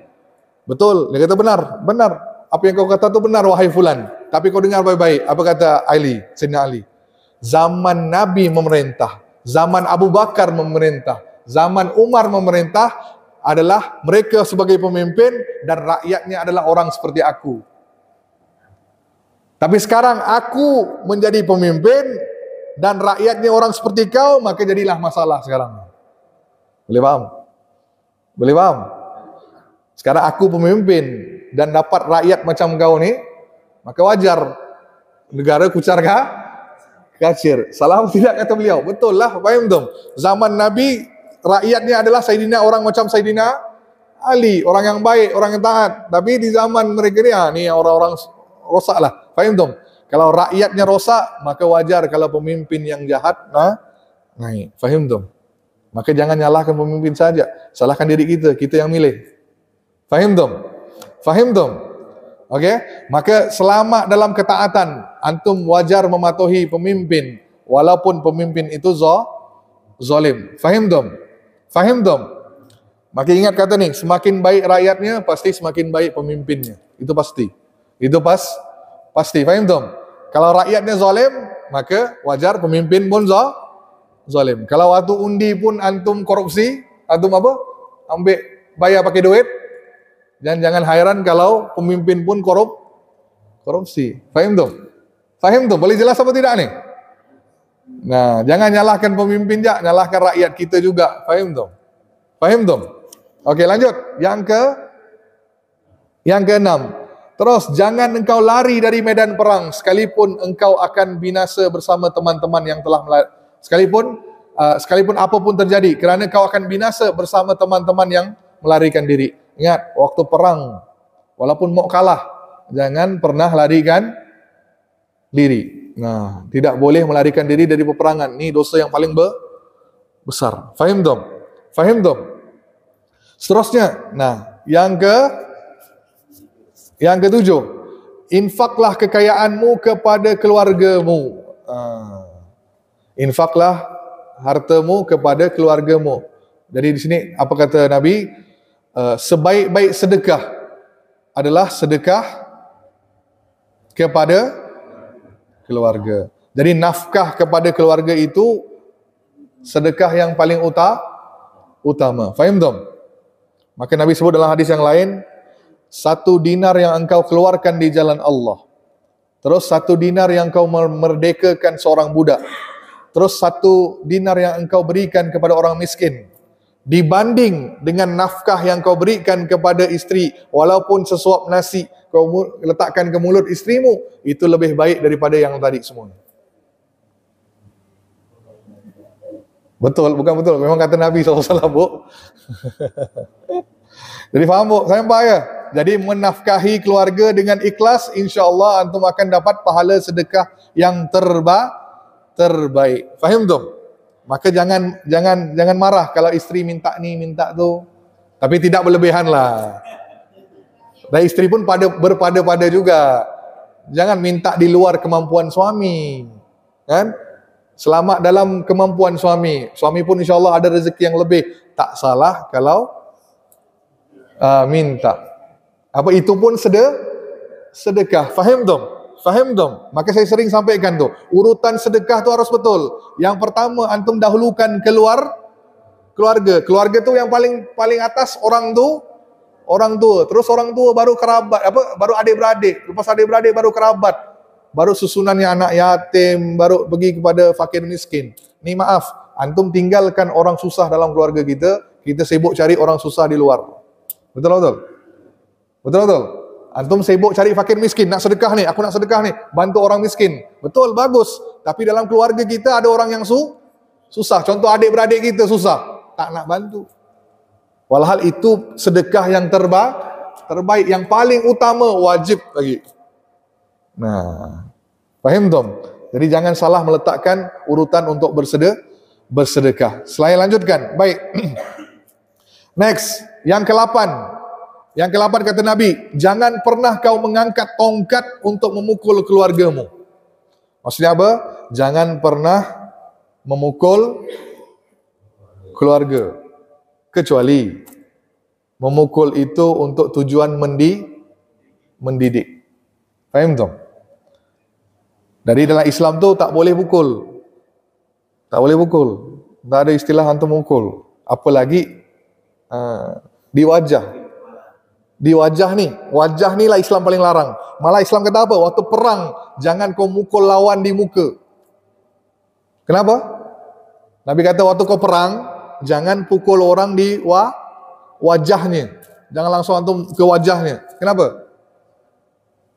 Betul, dia kata benar, benar. Apa yang kau kata tu benar wahai fulan. Tapi kau dengar baik-baik, apa kata Ali, Sayyidina Ali? Zaman Nabi memerintah, zaman Abu Bakar memerintah, zaman Umar memerintah adalah mereka sebagai pemimpin dan rakyatnya adalah orang seperti aku. Tapi sekarang aku menjadi pemimpin dan rakyatnya orang seperti kau, maka jadilah masalah sekarang. Boleh paham? Boleh paham? Sekarang aku pemimpin dan dapat rakyat macam kau ni, maka wajar negara kucar kacir. Salah atau tidak kata beliau? Betul lah, faham tu? Zaman Nabi rakyatnya adalah orang macam Sayyidina Ali, orang yang baik, orang yang taat. Tapi di zaman mereka ni, orang-orang rosak lah. Faham tu? Kalau rakyatnya rosak, maka wajar kalau pemimpin yang jahat naik. Faham tu? Maka jangan nyalahkan pemimpin saja, salahkan diri kita yang milih. Faham tu? Faham tu? Okey, maka selama dalam ketaatan antum wajar mematuhi pemimpin walaupun pemimpin itu zalim. Faham tu? Faham tu? Maka ingat kata ni, semakin baik rakyatnya pasti semakin baik pemimpinnya. Itu pasti. Itu pasti. Faham tu? Kalau rakyatnya zalim, maka wajar pemimpin pun zalim. Kalau waktu undi pun antum korupsi, antum apa? Ambil bayar pakai duit. Dan jangan heran kalau pemimpin pun korupsi. Faham tu? Faham tu? Boleh jelas apa tidak ni? Nah, jangan nyalahkan pemimpin je, nyalahkan rakyat kita juga. Faham tu? Faham tu? Okey, lanjut. Yang keenam. Terus jangan engkau lari dari medan perang sekalipun engkau akan binasa bersama teman-teman yang telah sekalipun apapun terjadi, kerana kau akan binasa bersama teman-teman yang melarikan diri. Ingat, waktu perang, walaupun mau kalah, jangan pernah larikan diri. Nah, tidak boleh melarikan diri dari peperangan. Ini dosa yang paling besar. Faham tu? Faham tu? Seterusnya, nah, yang ketujuh, infaklah kekayaanmu kepada keluargamu. Infaklah hartamu kepada keluargamu. Jadi di sini apa kata Nabi? Sebaik-baik sedekah adalah sedekah kepada keluarga. Jadi nafkah kepada keluarga itu sedekah yang paling utama. Faham tak? Maka Nabi sebut dalam hadis yang lain, 1 dinar yang engkau keluarkan di jalan Allah, terus 1 dinar yang engkau merdekakan seorang budak, terus 1 dinar yang engkau berikan kepada orang miskin, dibanding dengan nafkah yang kau berikan kepada isteri, walaupun sesuap nasi kau letakkan ke mulut isterimu, itu lebih baik daripada yang tadi semua. Betul, bukan betul? Memang kata Nabi SAW, bu. Jadi faham, bu? Sampai ya? Jadi menafkahi keluarga dengan ikhlas, insya-Allah antum akan dapat pahala sedekah yang terbaik. Faham tu? Maka jangan marah kalau isteri minta ni, minta tu. Tapi tidak berlebihan lah. Dan isteri pun berpada-pada juga. Jangan minta di luar kemampuan suami. Kan? Selamat dalam kemampuan suami. Suami pun insya-Allah ada rezeki yang lebih. Tak salah kalau minta. Apa itu pun sedekah. Faham tu? Faham tu? Maka saya sering sampaikan tu, urutan sedekah tu harus betul. Yang pertama antum dahulukan keluarga. Keluarga tu yang paling atas orang tua, terus orang tua baru kerabat, baru adik-beradik, lepas adik-beradik baru kerabat. baru susunannya anak yatim, baru pergi kepada fakir miskin. Ni maaf, antum tinggalkan orang susah dalam keluarga kita sibuk cari orang susah di luar. Betul betul? Betul betul? Antum sibuk cari fakir miskin, nak sedekah nih, aku nak sedekah nih, bantu orang miskin. Betul, bagus. Tapi dalam keluarga kita ada orang yang susah. Contoh adik-beradik kita susah, tak nak bantu. Walhal itu sedekah yang terbaik, yang paling utama, wajib lagi. Nah, faham tom? Jadi jangan salah meletakkan urutan untuk bersedekah. Selain lanjutkan, baik. Next, yang ke-8. Yang ke-8 kata Nabi, jangan pernah kau mengangkat tongkat untuk memukul keluargamu. Maksudnya apa? Jangan pernah memukul keluarga. Kecuali memukul itu untuk tujuan mendidik. Faham tak? Dari dalam Islam tu tak boleh pukul. Tak boleh pukul. Tak ada istilah antum mukul. Apalagi di wajah. Di wajah ni lah Islam paling larang. Malah Islam kata apa? Waktu perang, jangan kau mukul lawan di muka. Kenapa? Nabi kata waktu kau perang, jangan pukul orang di wajahnya. Jangan langsung antum ke wajahnya. Kenapa?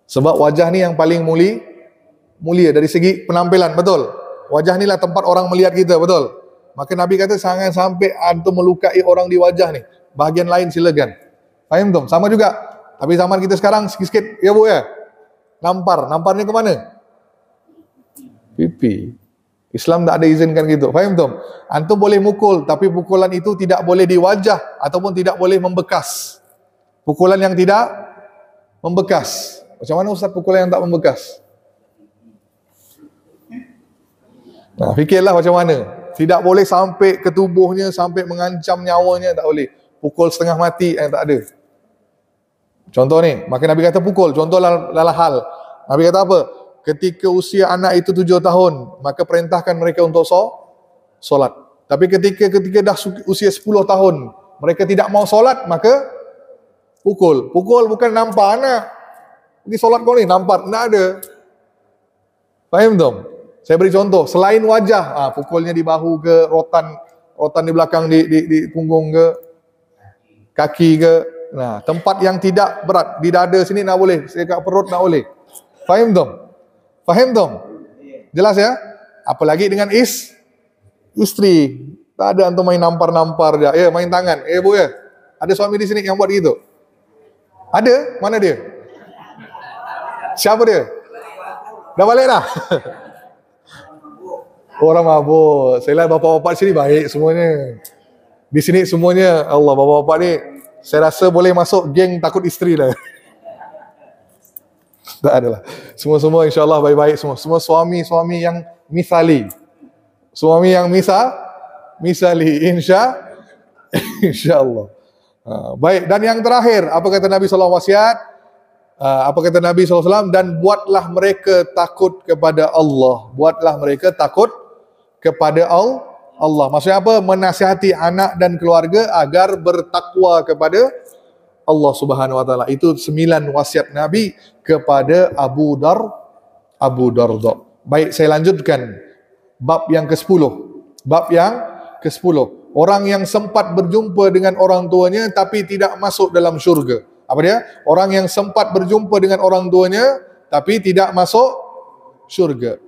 Sebab wajah ni yang paling mulia dari segi penampilan, betul? Wajah ni lah tempat orang melihat kita, betul? Maka Nabi kata jangan sampai antum melukai orang di wajah ni. Bahagian lain silakan. Faham tu? Sama juga. Tapi zaman kita sekarang sikit-sikit, ya bu ya? Namparnya ke mana? Pipi. Islam tak ada izinkan gitu. Faham tu? Antum boleh mukul, tapi pukulan itu tidak boleh di wajah ataupun tidak boleh membekas. Pukulan yang tidak membekas. Macam mana Ustaz pukulan yang tak membekas? Nah, fikirlah macam mana. Tidak boleh sampai ke tubuhnya, sampai mengancam nyawanya, tak boleh. Pukul setengah mati yang tak ada. Contoh ni, maka Nabi kata pukul. Contoh dalam hal. Nabi kata apa? Ketika usia anak itu 7 tahun, maka perintahkan mereka untuk solat. Tapi ketika dah usia 10 tahun, mereka tidak mau solat, maka pukul. Pukul bukan nampar anak. Ini solat kau ni, nampar. Tak ada. Faham tak? Saya beri contoh. Selain wajah, pukulnya di bahu ke, rotan di belakang, di punggung ke, kaki ke. Nah, tempat yang tidak berat, di dada sini nak boleh, dekat perut nak boleh. Faham tak? Faham tak? Jelas ya? Apalagi dengan isteri. Tak ada antum main nampar-nampar je. Ya, main tangan. Bu ya. Ada suami di sini yang buat gitu? Ada? Mana dia? Siapa dia? Dah balik dah? Orang mabuk. Saya lihat bapak-bapak sini baik semuanya. Di sini semuanya, Allah, bapak-bapak ni saya rasa boleh masuk geng takut isteri lah. Tak adalah. Semua-semua insya-Allah baik-baik semua. Semua suami-suami yang misali. Suami yang misali insya-Allah. Baik, dan yang terakhir, apa kata Nabi sallallahu alaihi wasallam? Apa kata Nabi SAW? Dan buatlah mereka takut kepada Allah. Buatlah mereka takut kepada Allah. Maksudnya apa? Menasihati anak dan keluarga agar bertakwa kepada Allah Subhanahu Wa Taala. Itu 9 wasiat Nabi kepada Abu Darda. Baik, saya lanjutkan bab yang ke-10. Bab yang ke-10. Orang yang sempat berjumpa dengan orang tuanya tapi tidak masuk dalam syurga. Apa dia? Orang yang sempat berjumpa dengan orang tuanya tapi tidak masuk syurga.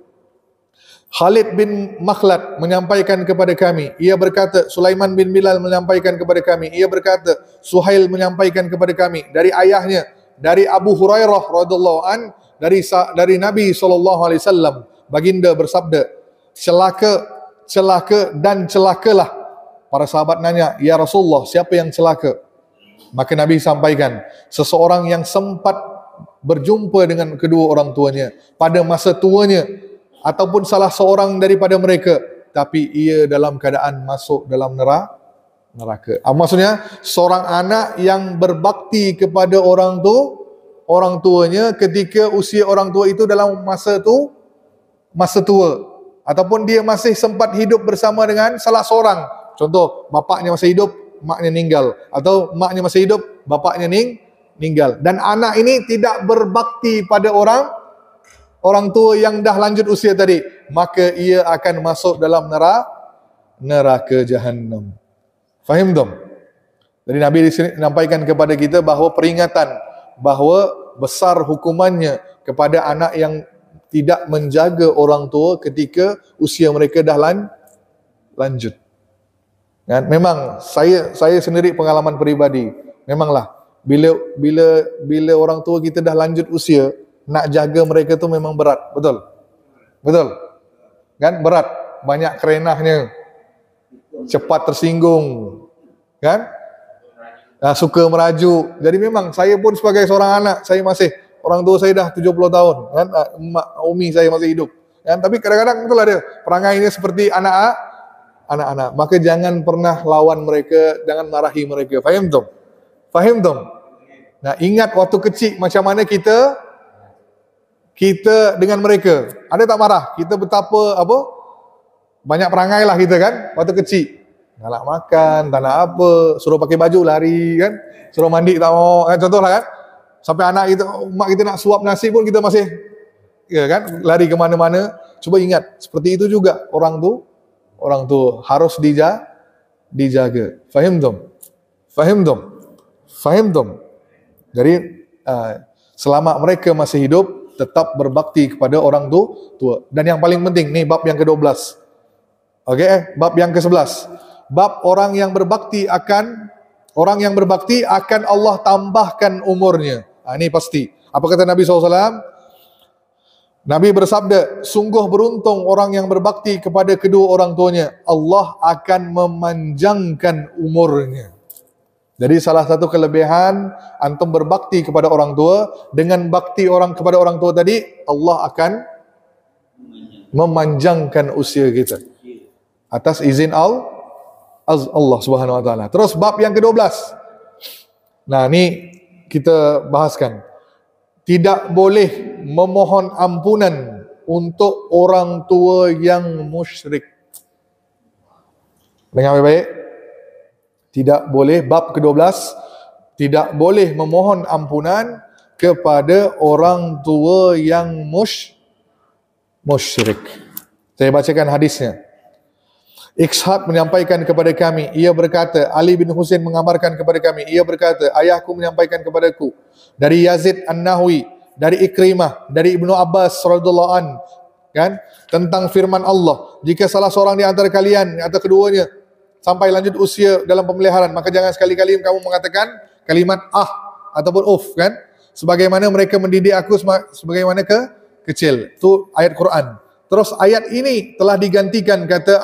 Khalid bin Makhlad menyampaikan kepada kami, ia berkata, Sulaiman bin Bilal menyampaikan kepada kami, ia berkata, Suhail menyampaikan kepada kami dari ayahnya, dari Abu Hurairah radhiyallahu an, dari Nabi SAW, baginda bersabda, celaka dan celakalah. Para sahabat nanya, ya Rasulullah, siapa yang celaka? Maka Nabi sampaikan, seseorang yang sempat berjumpa dengan kedua orang tuanya pada masa tuanya, ataupun salah seorang daripada mereka, tapi ia dalam keadaan masuk dalam neraka. Maksudnya, seorang anak yang berbakti kepada orang tuanya ketika usia orang tua itu dalam masa tua, ataupun dia masih sempat hidup bersama dengan salah seorang. Contoh, bapaknya masih hidup, maknya meninggal, atau maknya masih hidup, bapaknya meninggal, dan anak ini tidak berbakti pada orang orang tua yang dah lanjut usia tadi, maka ia akan masuk dalam neraka Jahannam. Faham tak? Jadi Nabi di sini menyampaikan kepada kita bahawa peringatan bahawa besar hukumannya kepada anak yang tidak menjaga orang tua ketika usia mereka dah lanjut. Dan memang saya sendiri pengalaman peribadi, memanglah bila orang tua kita dah lanjut usia, nak jaga mereka tu memang berat, betul? Betul? Kan berat, banyak kerenahnya, cepat tersinggung, kan? Suka merajuk. Jadi memang saya pun sebagai seorang anak, saya masih, orang tua saya dah 70 tahun, kan? Mak umi saya masih hidup. Kan? Tapi kadang-kadang itulah dia, perangainya seperti anak-anak. Maka jangan pernah lawan mereka, jangan marahi mereka. Faham tak? Faham tak? Nah, ingat waktu kecil macam mana kita dengan mereka. Ada tak marah? Kita betapa banyak perangai lah kita kan waktu kecil. Tak nak makan, tak nak apa, suruh pakai baju lari kan, suruh mandi tak mau, kan? Contohlah kan. Sampai anak kita, mak kita nak suap nasi pun kita masih kan lari ke mana-mana. Cuba ingat, seperti itu juga orang tu harus dijaga. Faham tak? Faham tak? Faham tak? Jadi selama mereka masih hidup, tetap berbakti kepada orang tua. Dan yang paling penting, ni bab yang ke-12. Okey, bab yang ke-11. Bab orang yang berbakti akan Allah tambahkan umurnya. Ini pasti. Apa kata Nabi SAW? Nabi bersabda, sungguh beruntung orang yang berbakti kepada kedua orang tuanya. Allah akan memanjangkan umurnya. Jadi salah satu kelebihan antum berbakti kepada orang tua, dengan bakti kepada orang tua tadi, Allah akan memanjangkan usia kita. Atas izin Allah Subhanahu wa taala. Terus bab yang ke-12. Nah, ni kita bahaskan. Tidak boleh memohon ampunan untuk orang tua yang musyrik. Dengar baik-baik. Tidak boleh, bab ke-12, tidak boleh memohon ampunan kepada orang tua yang musyrik. Saya bacakan hadisnya. Ishaq menyampaikan kepada kami, ia berkata, Ali bin Husain mengabarkan kepada kami, ia berkata, ayahku menyampaikan kepadaku dari Yazid An-Nahwi, dari Ikrimah, dari Ibnu Abbas radhiyallahu an, kan, tentang firman Allah, jika salah seorang di antara kalian atau keduanya sampai lanjut usia dalam pemeliharaan, maka jangan sekali-kali kamu mengatakan kalimat ataupun kan, sebagaimana mereka mendidik aku sebagaimana kecil. Itu ayat Quran. Terus ayat ini telah digantikan, kata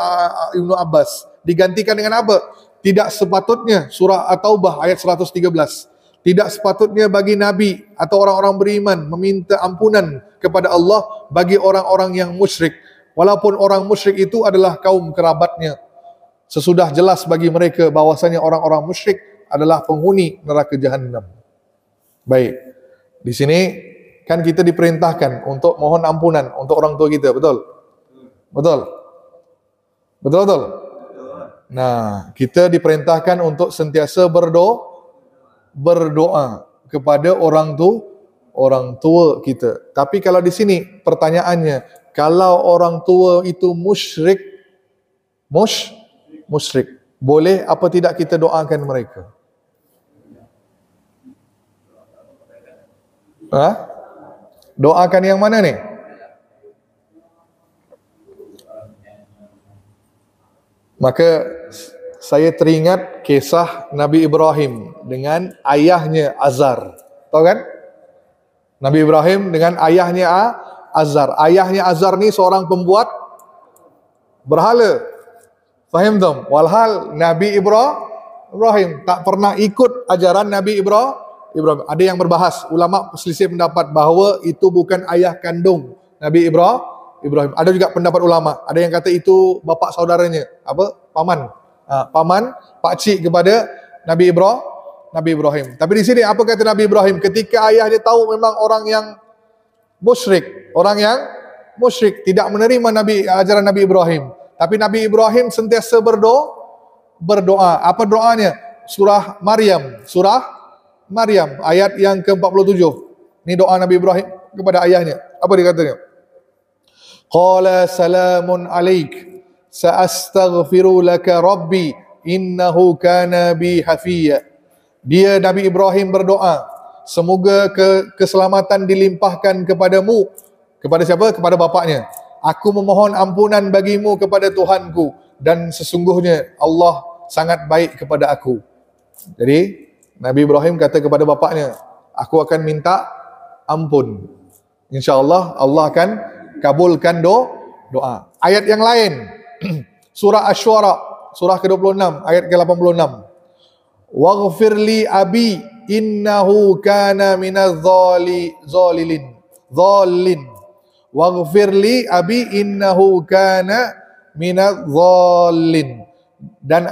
Ibnu Abbas. Digantikan dengan apa? Tidak sepatutnya, surah At-Taubah ayat 113. Tidak sepatutnya bagi Nabi atau orang-orang beriman meminta ampunan kepada Allah bagi orang-orang yang musyrik. Walaupun orang musyrik itu adalah kaum kerabatnya. Sesudah jelas bagi mereka bahwasanya orang-orang musyrik adalah penghuni neraka Jahannam. Baik. Di sini kan kita diperintahkan untuk mohon ampunan untuk orang tua kita, betul? Betul? Betul? Nah, kita diperintahkan untuk sentiasa berdoa kepada orang tua kita. Tapi kalau di sini pertanyaannya, kalau orang tua itu musyrik, boleh apa tidak kita doakan mereka? Doakan yang mana ni? Maka saya teringat kisah Nabi Ibrahim dengan ayahnya Azar. Tahu kan? Nabi Ibrahim dengan ayahnya Azar. Ayahnya Azar ni seorang pembuat berhala. Faham tak? Walhal Nabi Ibrahim tak pernah ikut ajaran Nabi Ibrahim. Ada yang berbahas, ulama selisih pendapat bahawa itu bukan ayah kandung Nabi Ibrahim. Ada juga pendapat ulama, ada yang kata itu bapa saudaranya, paman, pakcik kepada Nabi Ibrahim. Tapi di sini apa kata Nabi Ibrahim? Ketika ayahnya tahu memang orang yang musyrik, tidak menerima ajaran Nabi Ibrahim. Tapi Nabi Ibrahim sentiasa berdoa. Apa doanya? Surah Maryam ayat yang ke-47. Ini doa Nabi Ibrahim. kepada ayahnya. Apa dia katanya? Qala salamun alaik, sa'astaghfiru laka rabbi, innahu kana bi hafiya. Dia Nabi Ibrahim berdoa, semoga keselamatan dilimpahkan kepadamu. Kepada siapa? Kepada bapaknya. Aku memohon ampunan bagimu kepada Tuhanku, dan sesungguhnya Allah sangat baik kepada aku. Jadi Nabi Ibrahim kata kepada bapaknya, aku akan minta ampun. InsyaAllah Allah akan kabulkan doa. Ayat yang lain, surah Asy-Syu'ara, surah ke-26, ayat ke-86. Waghfir li abi innahu kana minadh zalilin. Waghfir li abi innahu kana minadh zalin. Dan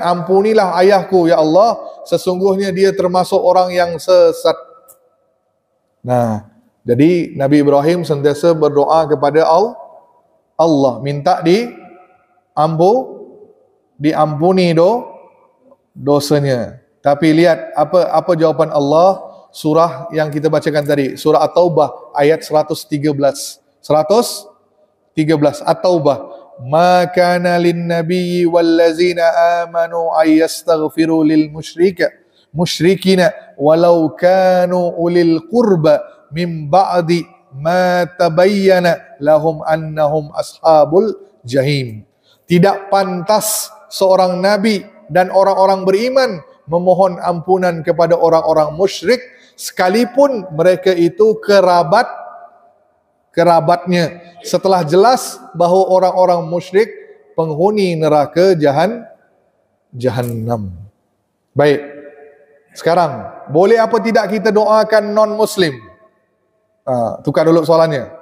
ampunilah ayahku ya Allah, sesungguhnya dia termasuk orang yang sesat. Nah, jadi Nabi Ibrahim sentiasa berdoa kepada Allah, minta diampuni dosanya. Tapi lihat apa jawaban Allah, surah yang kita bacakan tadi, surah At-Taubah ayat 113. At-Taubah, ma kana lin-nabiyyi wallazina amanu ayyastaghfiru lil musyrikina walau kanu ulil qurba min ba'di ma tabayyana lahum annahum ashabul jahim. Tidak pantas seorang nabi dan orang-orang beriman memohon ampunan kepada orang-orang musyrik sekalipun mereka itu kerabatnya, setelah jelas bahawa orang-orang musyrik penghuni neraka Jahannam. Baik. Sekarang, boleh apa tidak kita doakan non-muslim? Tukar dulu soalannya.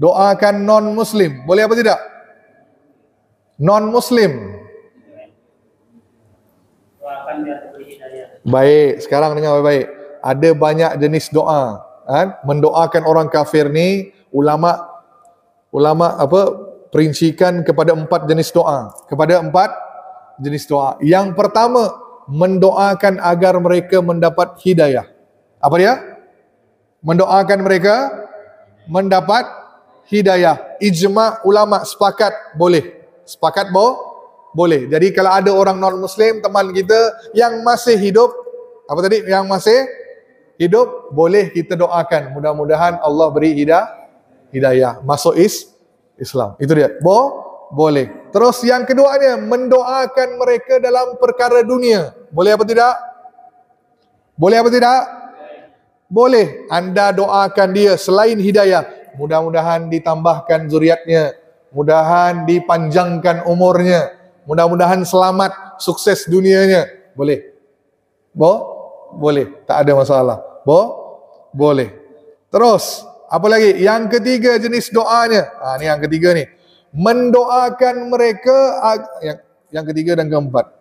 Doakan non-muslim, boleh apa tidak? Non-muslim. Baik, sekarang dengar baik-baik. Ada banyak jenis doa, kan? Mendoakan orang kafir ni ulama perincikan kepada 4 jenis doa. Yang pertama, mendoakan agar mereka mendapat hidayah. Apa dia? Mendoakan mereka mendapat hidayah. Ijma' ulama sepakat boleh. Boleh. Jadi kalau ada orang non-muslim, teman kita yang masih hidup, yang masih hidup, boleh kita doakan. Mudah-mudahan Allah beri hidayah. Masuk Islam. Itu dia. Boleh. Terus yang keduanya, mendoakan mereka dalam perkara dunia. Boleh apa tidak? Boleh. Anda doakan dia selain hidayah. Mudah-mudahan ditambahkan zuriatnya. Mudah-mudahan dipanjangkan umurnya. Mudah-mudahan selamat, sukses dunianya. Boleh. Boleh. Tak ada masalah. Boleh. Terus, apa lagi? Yang ketiga jenis doanya. Ni yang ketiga ni. Mendoakan mereka, yang ketiga dan keempat.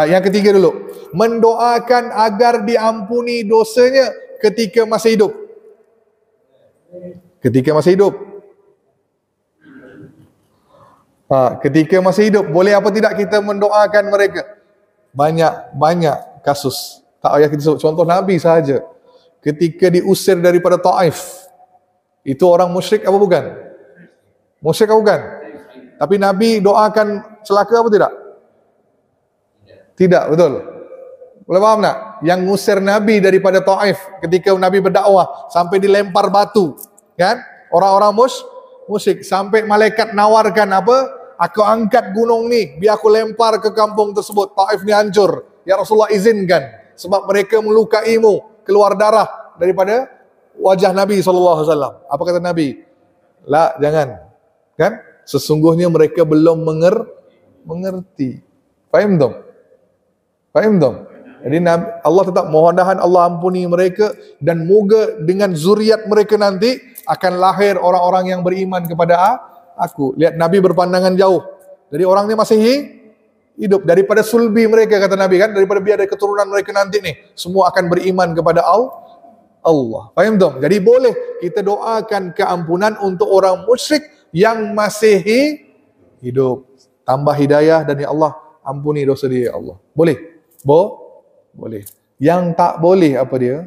Yang ketiga dulu. Mendoakan agar diampuni dosanya ketika masih hidup. Ketika masih hidup, boleh apa tidak kita mendoakan mereka? Banyak kasus. Tak payah kita sebut contoh Nabi sahaja. Ketika diusir daripada Taif, itu orang musyrik apa bukan? Musyrik apa bukan? Tapi Nabi doakan celaka apa tidak? Tidak, betul. Boleh faham tak? Yang ngusir Nabi daripada Taif ketika Nabi berdakwah sampai dilempar batu, kan? Orang-orang musyrik, sampai malaikat nawarkan apa? Aku angkat gunung ni, biar aku lempar ke kampung tersebut. Taif ni hancur. Ya Rasulullah izinkan, sebab mereka melukaimu, keluar darah daripada wajah Nabi SAW. Apa kata Nabi? La, jangan. Kan? Sesungguhnya mereka belum mengerti. Faham tak? Jadi Allah tetap mudah-mudahan Allah ampuni mereka, dan moga dengan zuriat mereka nanti akan lahir orang-orang yang beriman kepada aku. Lihat Nabi berpandangan jauh. Jadi orangnya masih hidup. Daripada sulbi mereka, kata Nabi kan, daripada biar ada keturunan mereka nanti nih, semua akan beriman kepada Allah. Faham tak? Jadi boleh kita doakan keampunan untuk orang musyrik yang masih hidup. Tambah hidayah dan ya Allah ampuni dosa dia ya Allah. Boleh? Boleh. Yang tak boleh apa dia?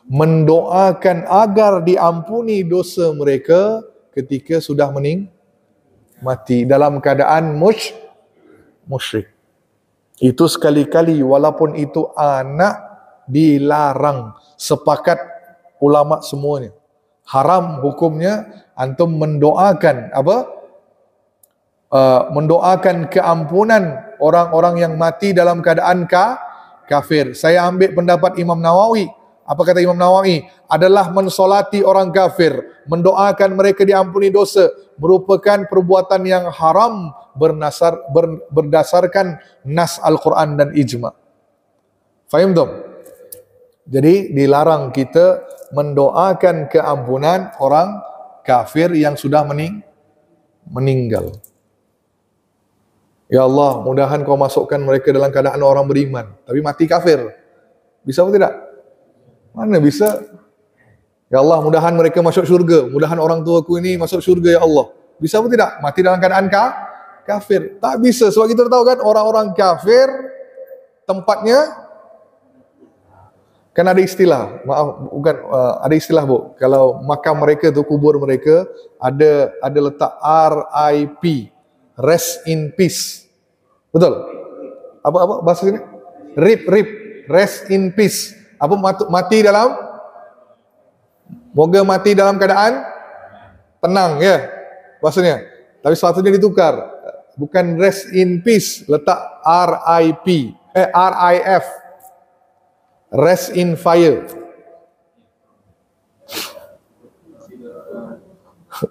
mendoakan agar diampuni dosa mereka ketika sudah mati dalam keadaan musyrik. Itu sekali-kali, walaupun itu anak, dilarang. Sepakat ulama semuanya. Haram hukumnya antum mendoakan mendoakan keampunan orang-orang yang mati dalam keadaan kafir. Saya ambil pendapat Imam Nawawi. Apa kata Imam Nawawi? Adalah mensolati orang kafir, mendoakan mereka diampuni dosa, merupakan perbuatan yang haram berdasarkan nas Al-Quran dan ijma. Faham tak? Jadi dilarang kita mendoakan keampunan orang kafir yang sudah meninggal. Ya Allah, mudahan kau masukkan mereka dalam keadaan orang beriman, tapi mati kafir. Bisa atau tidak? Mana bisa? Ya Allah, mudahan mereka masuk syurga. Mudahan orang tuaku ini masuk syurga, ya Allah. Bisa atau tidak? Mati dalam keadaan kafir. Tak bisa. Sebab kita tahu kan, orang-orang kafir tempatnya kan ada istilah. Maaf, bukan ada istilah, Bu. Kalau makam mereka tu, kubur mereka ada letak RIP, rest in peace. Betul? Apa bahasa sini? RIP, rest in peace. Apa mati dalam? Moga mati dalam keadaan tenang, ya bahasanya. Tapi sepatutnya ditukar. Bukan rest in peace, letak RIP, RIF, rest in fire.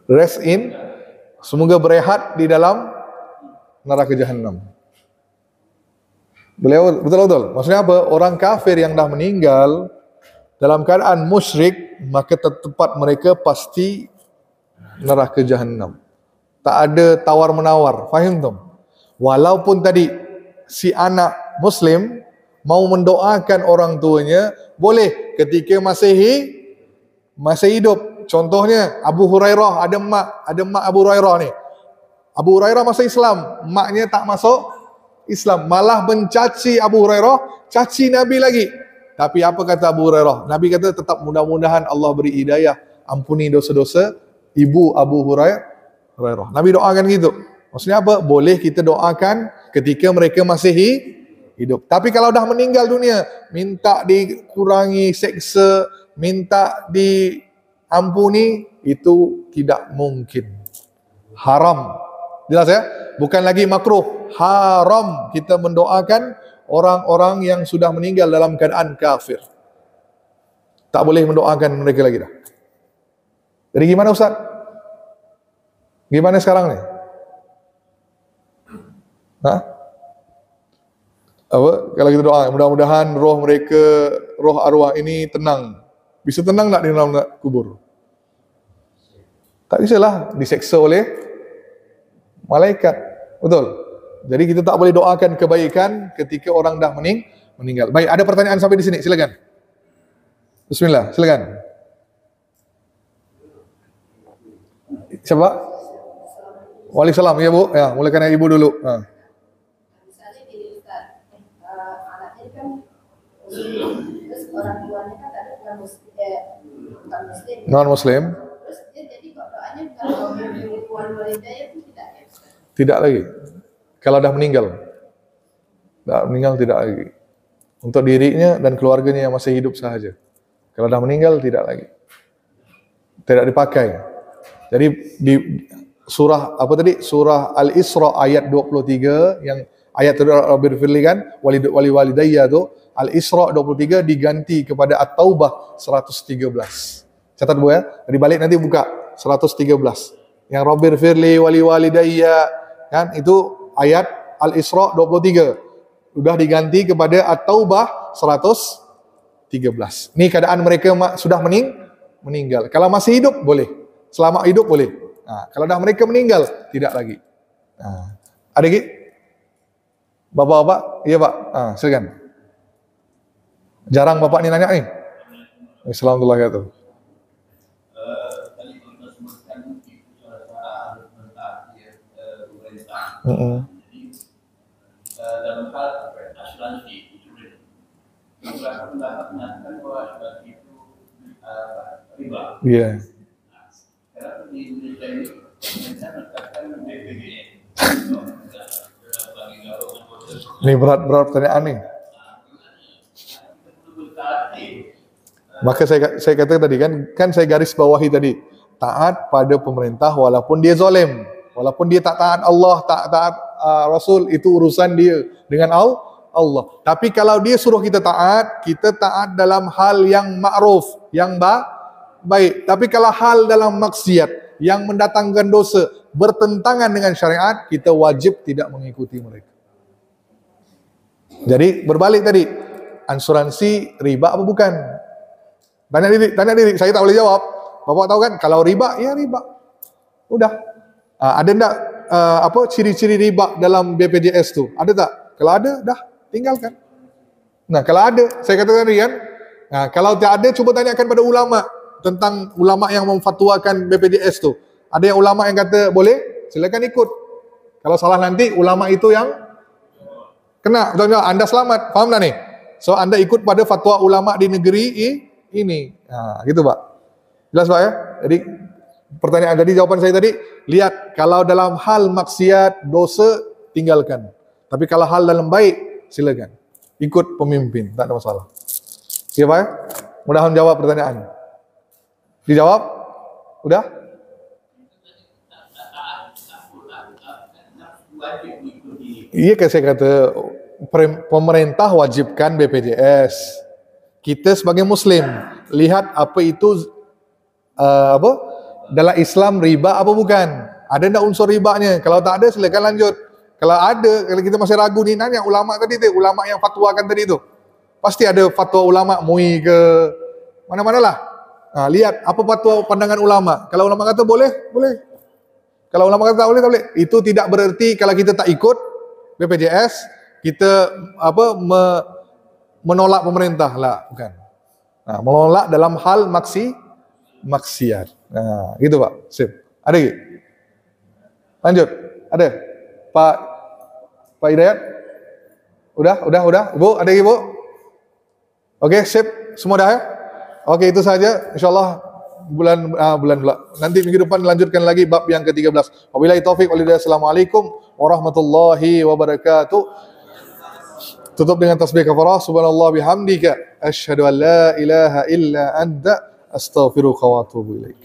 Rest in, semoga berehat di dalam neraka jahanam. Beliau betul. Maksudnya apa? Orang kafir yang dah meninggal dalam keadaan musyrik, maka tempat mereka pasti neraka jahanam. Tak ada tawar-menawar. Faham tak? Walaupun tadi si anak Muslim mau mendoakan orang tuanya, boleh ketika masih hidup. Contohnya Abu Hurairah, ada mak Abu Hurairah ni. Abu Hurairah masuk Islam, maknya tak masuk Islam, malah mencaci Abu Hurairah, caci Nabi lagi. Tapi apa kata Abu Hurairah? Nabi kata tetap mudah-mudahan Allah beri hidayah, ampuni dosa-dosa ibu Abu Hurairah. Nabi doakan gitu. Maksudnya apa? Boleh kita doakan ketika mereka masih hidup. Tapi kalau dah meninggal dunia, minta dikurangi seksa, minta diampuni, itu tidak mungkin. Haram. Jelas ya? Bukan lagi makruh, haram kita mendoakan orang-orang yang sudah meninggal dalam keadaan kafir. Tak boleh mendoakan mereka lagi dah. Jadi gimana Ustaz? Gimana sekarang ni? Kalau kita doa, mudah-mudahan roh mereka, roh arwah ini tenang. Bisa tenang tak di dalam kubur? Tak bisalah, diseksa oleh malaikat. Betul? Jadi kita tak boleh doakan kebaikan ketika orang dah meninggal. Baik, ada pertanyaan sampai di sini, silakan. Bismillah, silakan. Siapa? Waalaikumsalam, ya Bu. Ya, mulakan ibu dulu.
Misalnya gini Ustaz, anaknya kan terus orang tuanya kan ada bukan muslim.
Non Muslim.
Terus dia jadi kok doanya kalau walidah itu tidak ya Ustaz?
Tidak lagi. Kalau dah meninggal. Dah meninggal tidak lagi. Untuk dirinya dan keluarganya yang masih hidup sahaja. Kalau dah meninggal tidak lagi. Tidak dipakai. Jadi di surah apa tadi? Surah Al-Isra ayat 23 yang ayat Rabbil firli kan wali walidayya tu Al-Isra 23 diganti kepada At-Taubah 113. Catat Bu ya. Dari balik nanti buka 113. Yang Rabbil firli walidayya kan itu ayat Al-Isra 23. Sudah diganti kepada At-Taubah 113. Ini keadaan mereka sudah meninggal. Kalau masih hidup boleh. Selama hidup boleh. Nah, kalau dah mereka meninggal tidak lagi. Nah, ada lagi? Bapak-bapak? Iya Pak. Silakan. Jarang bapak ni nanya ni. Assalamualaikum warahmatullahi wabarakatuh.
Tadi kita sebutkan suara mentaati pemerintah. Dalam hal asuransi insurans, beberapa pendapat mengatakan bahwa asuransi itu riba.
Iya.
Karena di Indonesia ini kita menetapkan BPJS.
Ini berat pertanyaan nih. Maka saya kata tadi kan saya garis bawahi tadi, taat pada pemerintah walaupun dia zalim, walaupun dia tak taat Allah, tak taat Rasul, itu urusan dia dengan Allah. Tapi kalau dia suruh kita taat dalam hal yang ma'ruf, yang baik. Tapi kalau hal dalam maksiat yang mendatangkan dosa, bertentangan dengan syariat, kita wajib tidak mengikuti mereka. Jadi berbalik tadi, asuransi riba apa bukan? Tanya diri, saya tak boleh jawab. Bapak tahu kan, kalau riba, ya riba. Udah. Ada enggak ciri-ciri riba dalam BPJS tu? Ada tak? Kalau ada, dah tinggalkan. Nah, kalau ada, saya katakan tadi kan, nah, kalau tak ada, cuba tanyakan pada ulama tentang ulama yang memfatwakan BPJS tu. Ada yang ulama yang kata boleh, silakan ikut. Kalau salah nanti ulama itu yang kena. Betul-betul Anda selamat, faham tak nih? So Anda ikut pada fatwa ulama di negeri ini. Nah, gitu Pak. Jelas Pak ya? Jadi pertanyaan tadi, jawaban saya tadi, lihat kalau dalam hal maksiat, dosa, tinggalkan. Tapi kalau hal dalam baik, silakan. Ikut pemimpin, tak ada masalah. Ya Pak ya? Mudah-mudahan jawab pertanyaan. Dijawab? Udah? Iya, kayak saya kata, pemerintah wajibkan BPJS. Kita sebagai Muslim lihat apa itu dalam Islam riba apa bukan? Ada enggak unsur ribanya? Kalau tak ada, silakan lanjut. Kalau ada, kalau kita masih ragu nih, nanya ulama tadi tu, ulama yang fatwakan tadi tu. Pasti ada fatwa ulama MUI ke mana-manalah. Nah, lihat apa fatwa pandangan ulama. Kalau ulama kata boleh, boleh. Kalau ulama kata tak boleh, tak boleh. Itu tidak berarti kalau kita tak ikut BPJS, kita menolak pemerintah lah, bukan. Nah, menolak dalam hal maksiat. Nah, gitu Pak. Sip. Ada lagi? Lanjut. Ada? Pak Hidayat? Udah. Ibu, ada lagi, Bu? Oke, sip. Semua dah ya? Oke, itu saja. InsyaAllah bulan pula. Nanti minggu depan lanjutkan lagi bab yang ke-13. Wabillahi taufik walhidayah. Assalamualaikum warahmatullahi wabarakatuh. Tutup dengan tasbih kafarah. Subhanallah bihamdika asyhadu an la ilaha illa anta astaghfiruka wa atubu ilaik.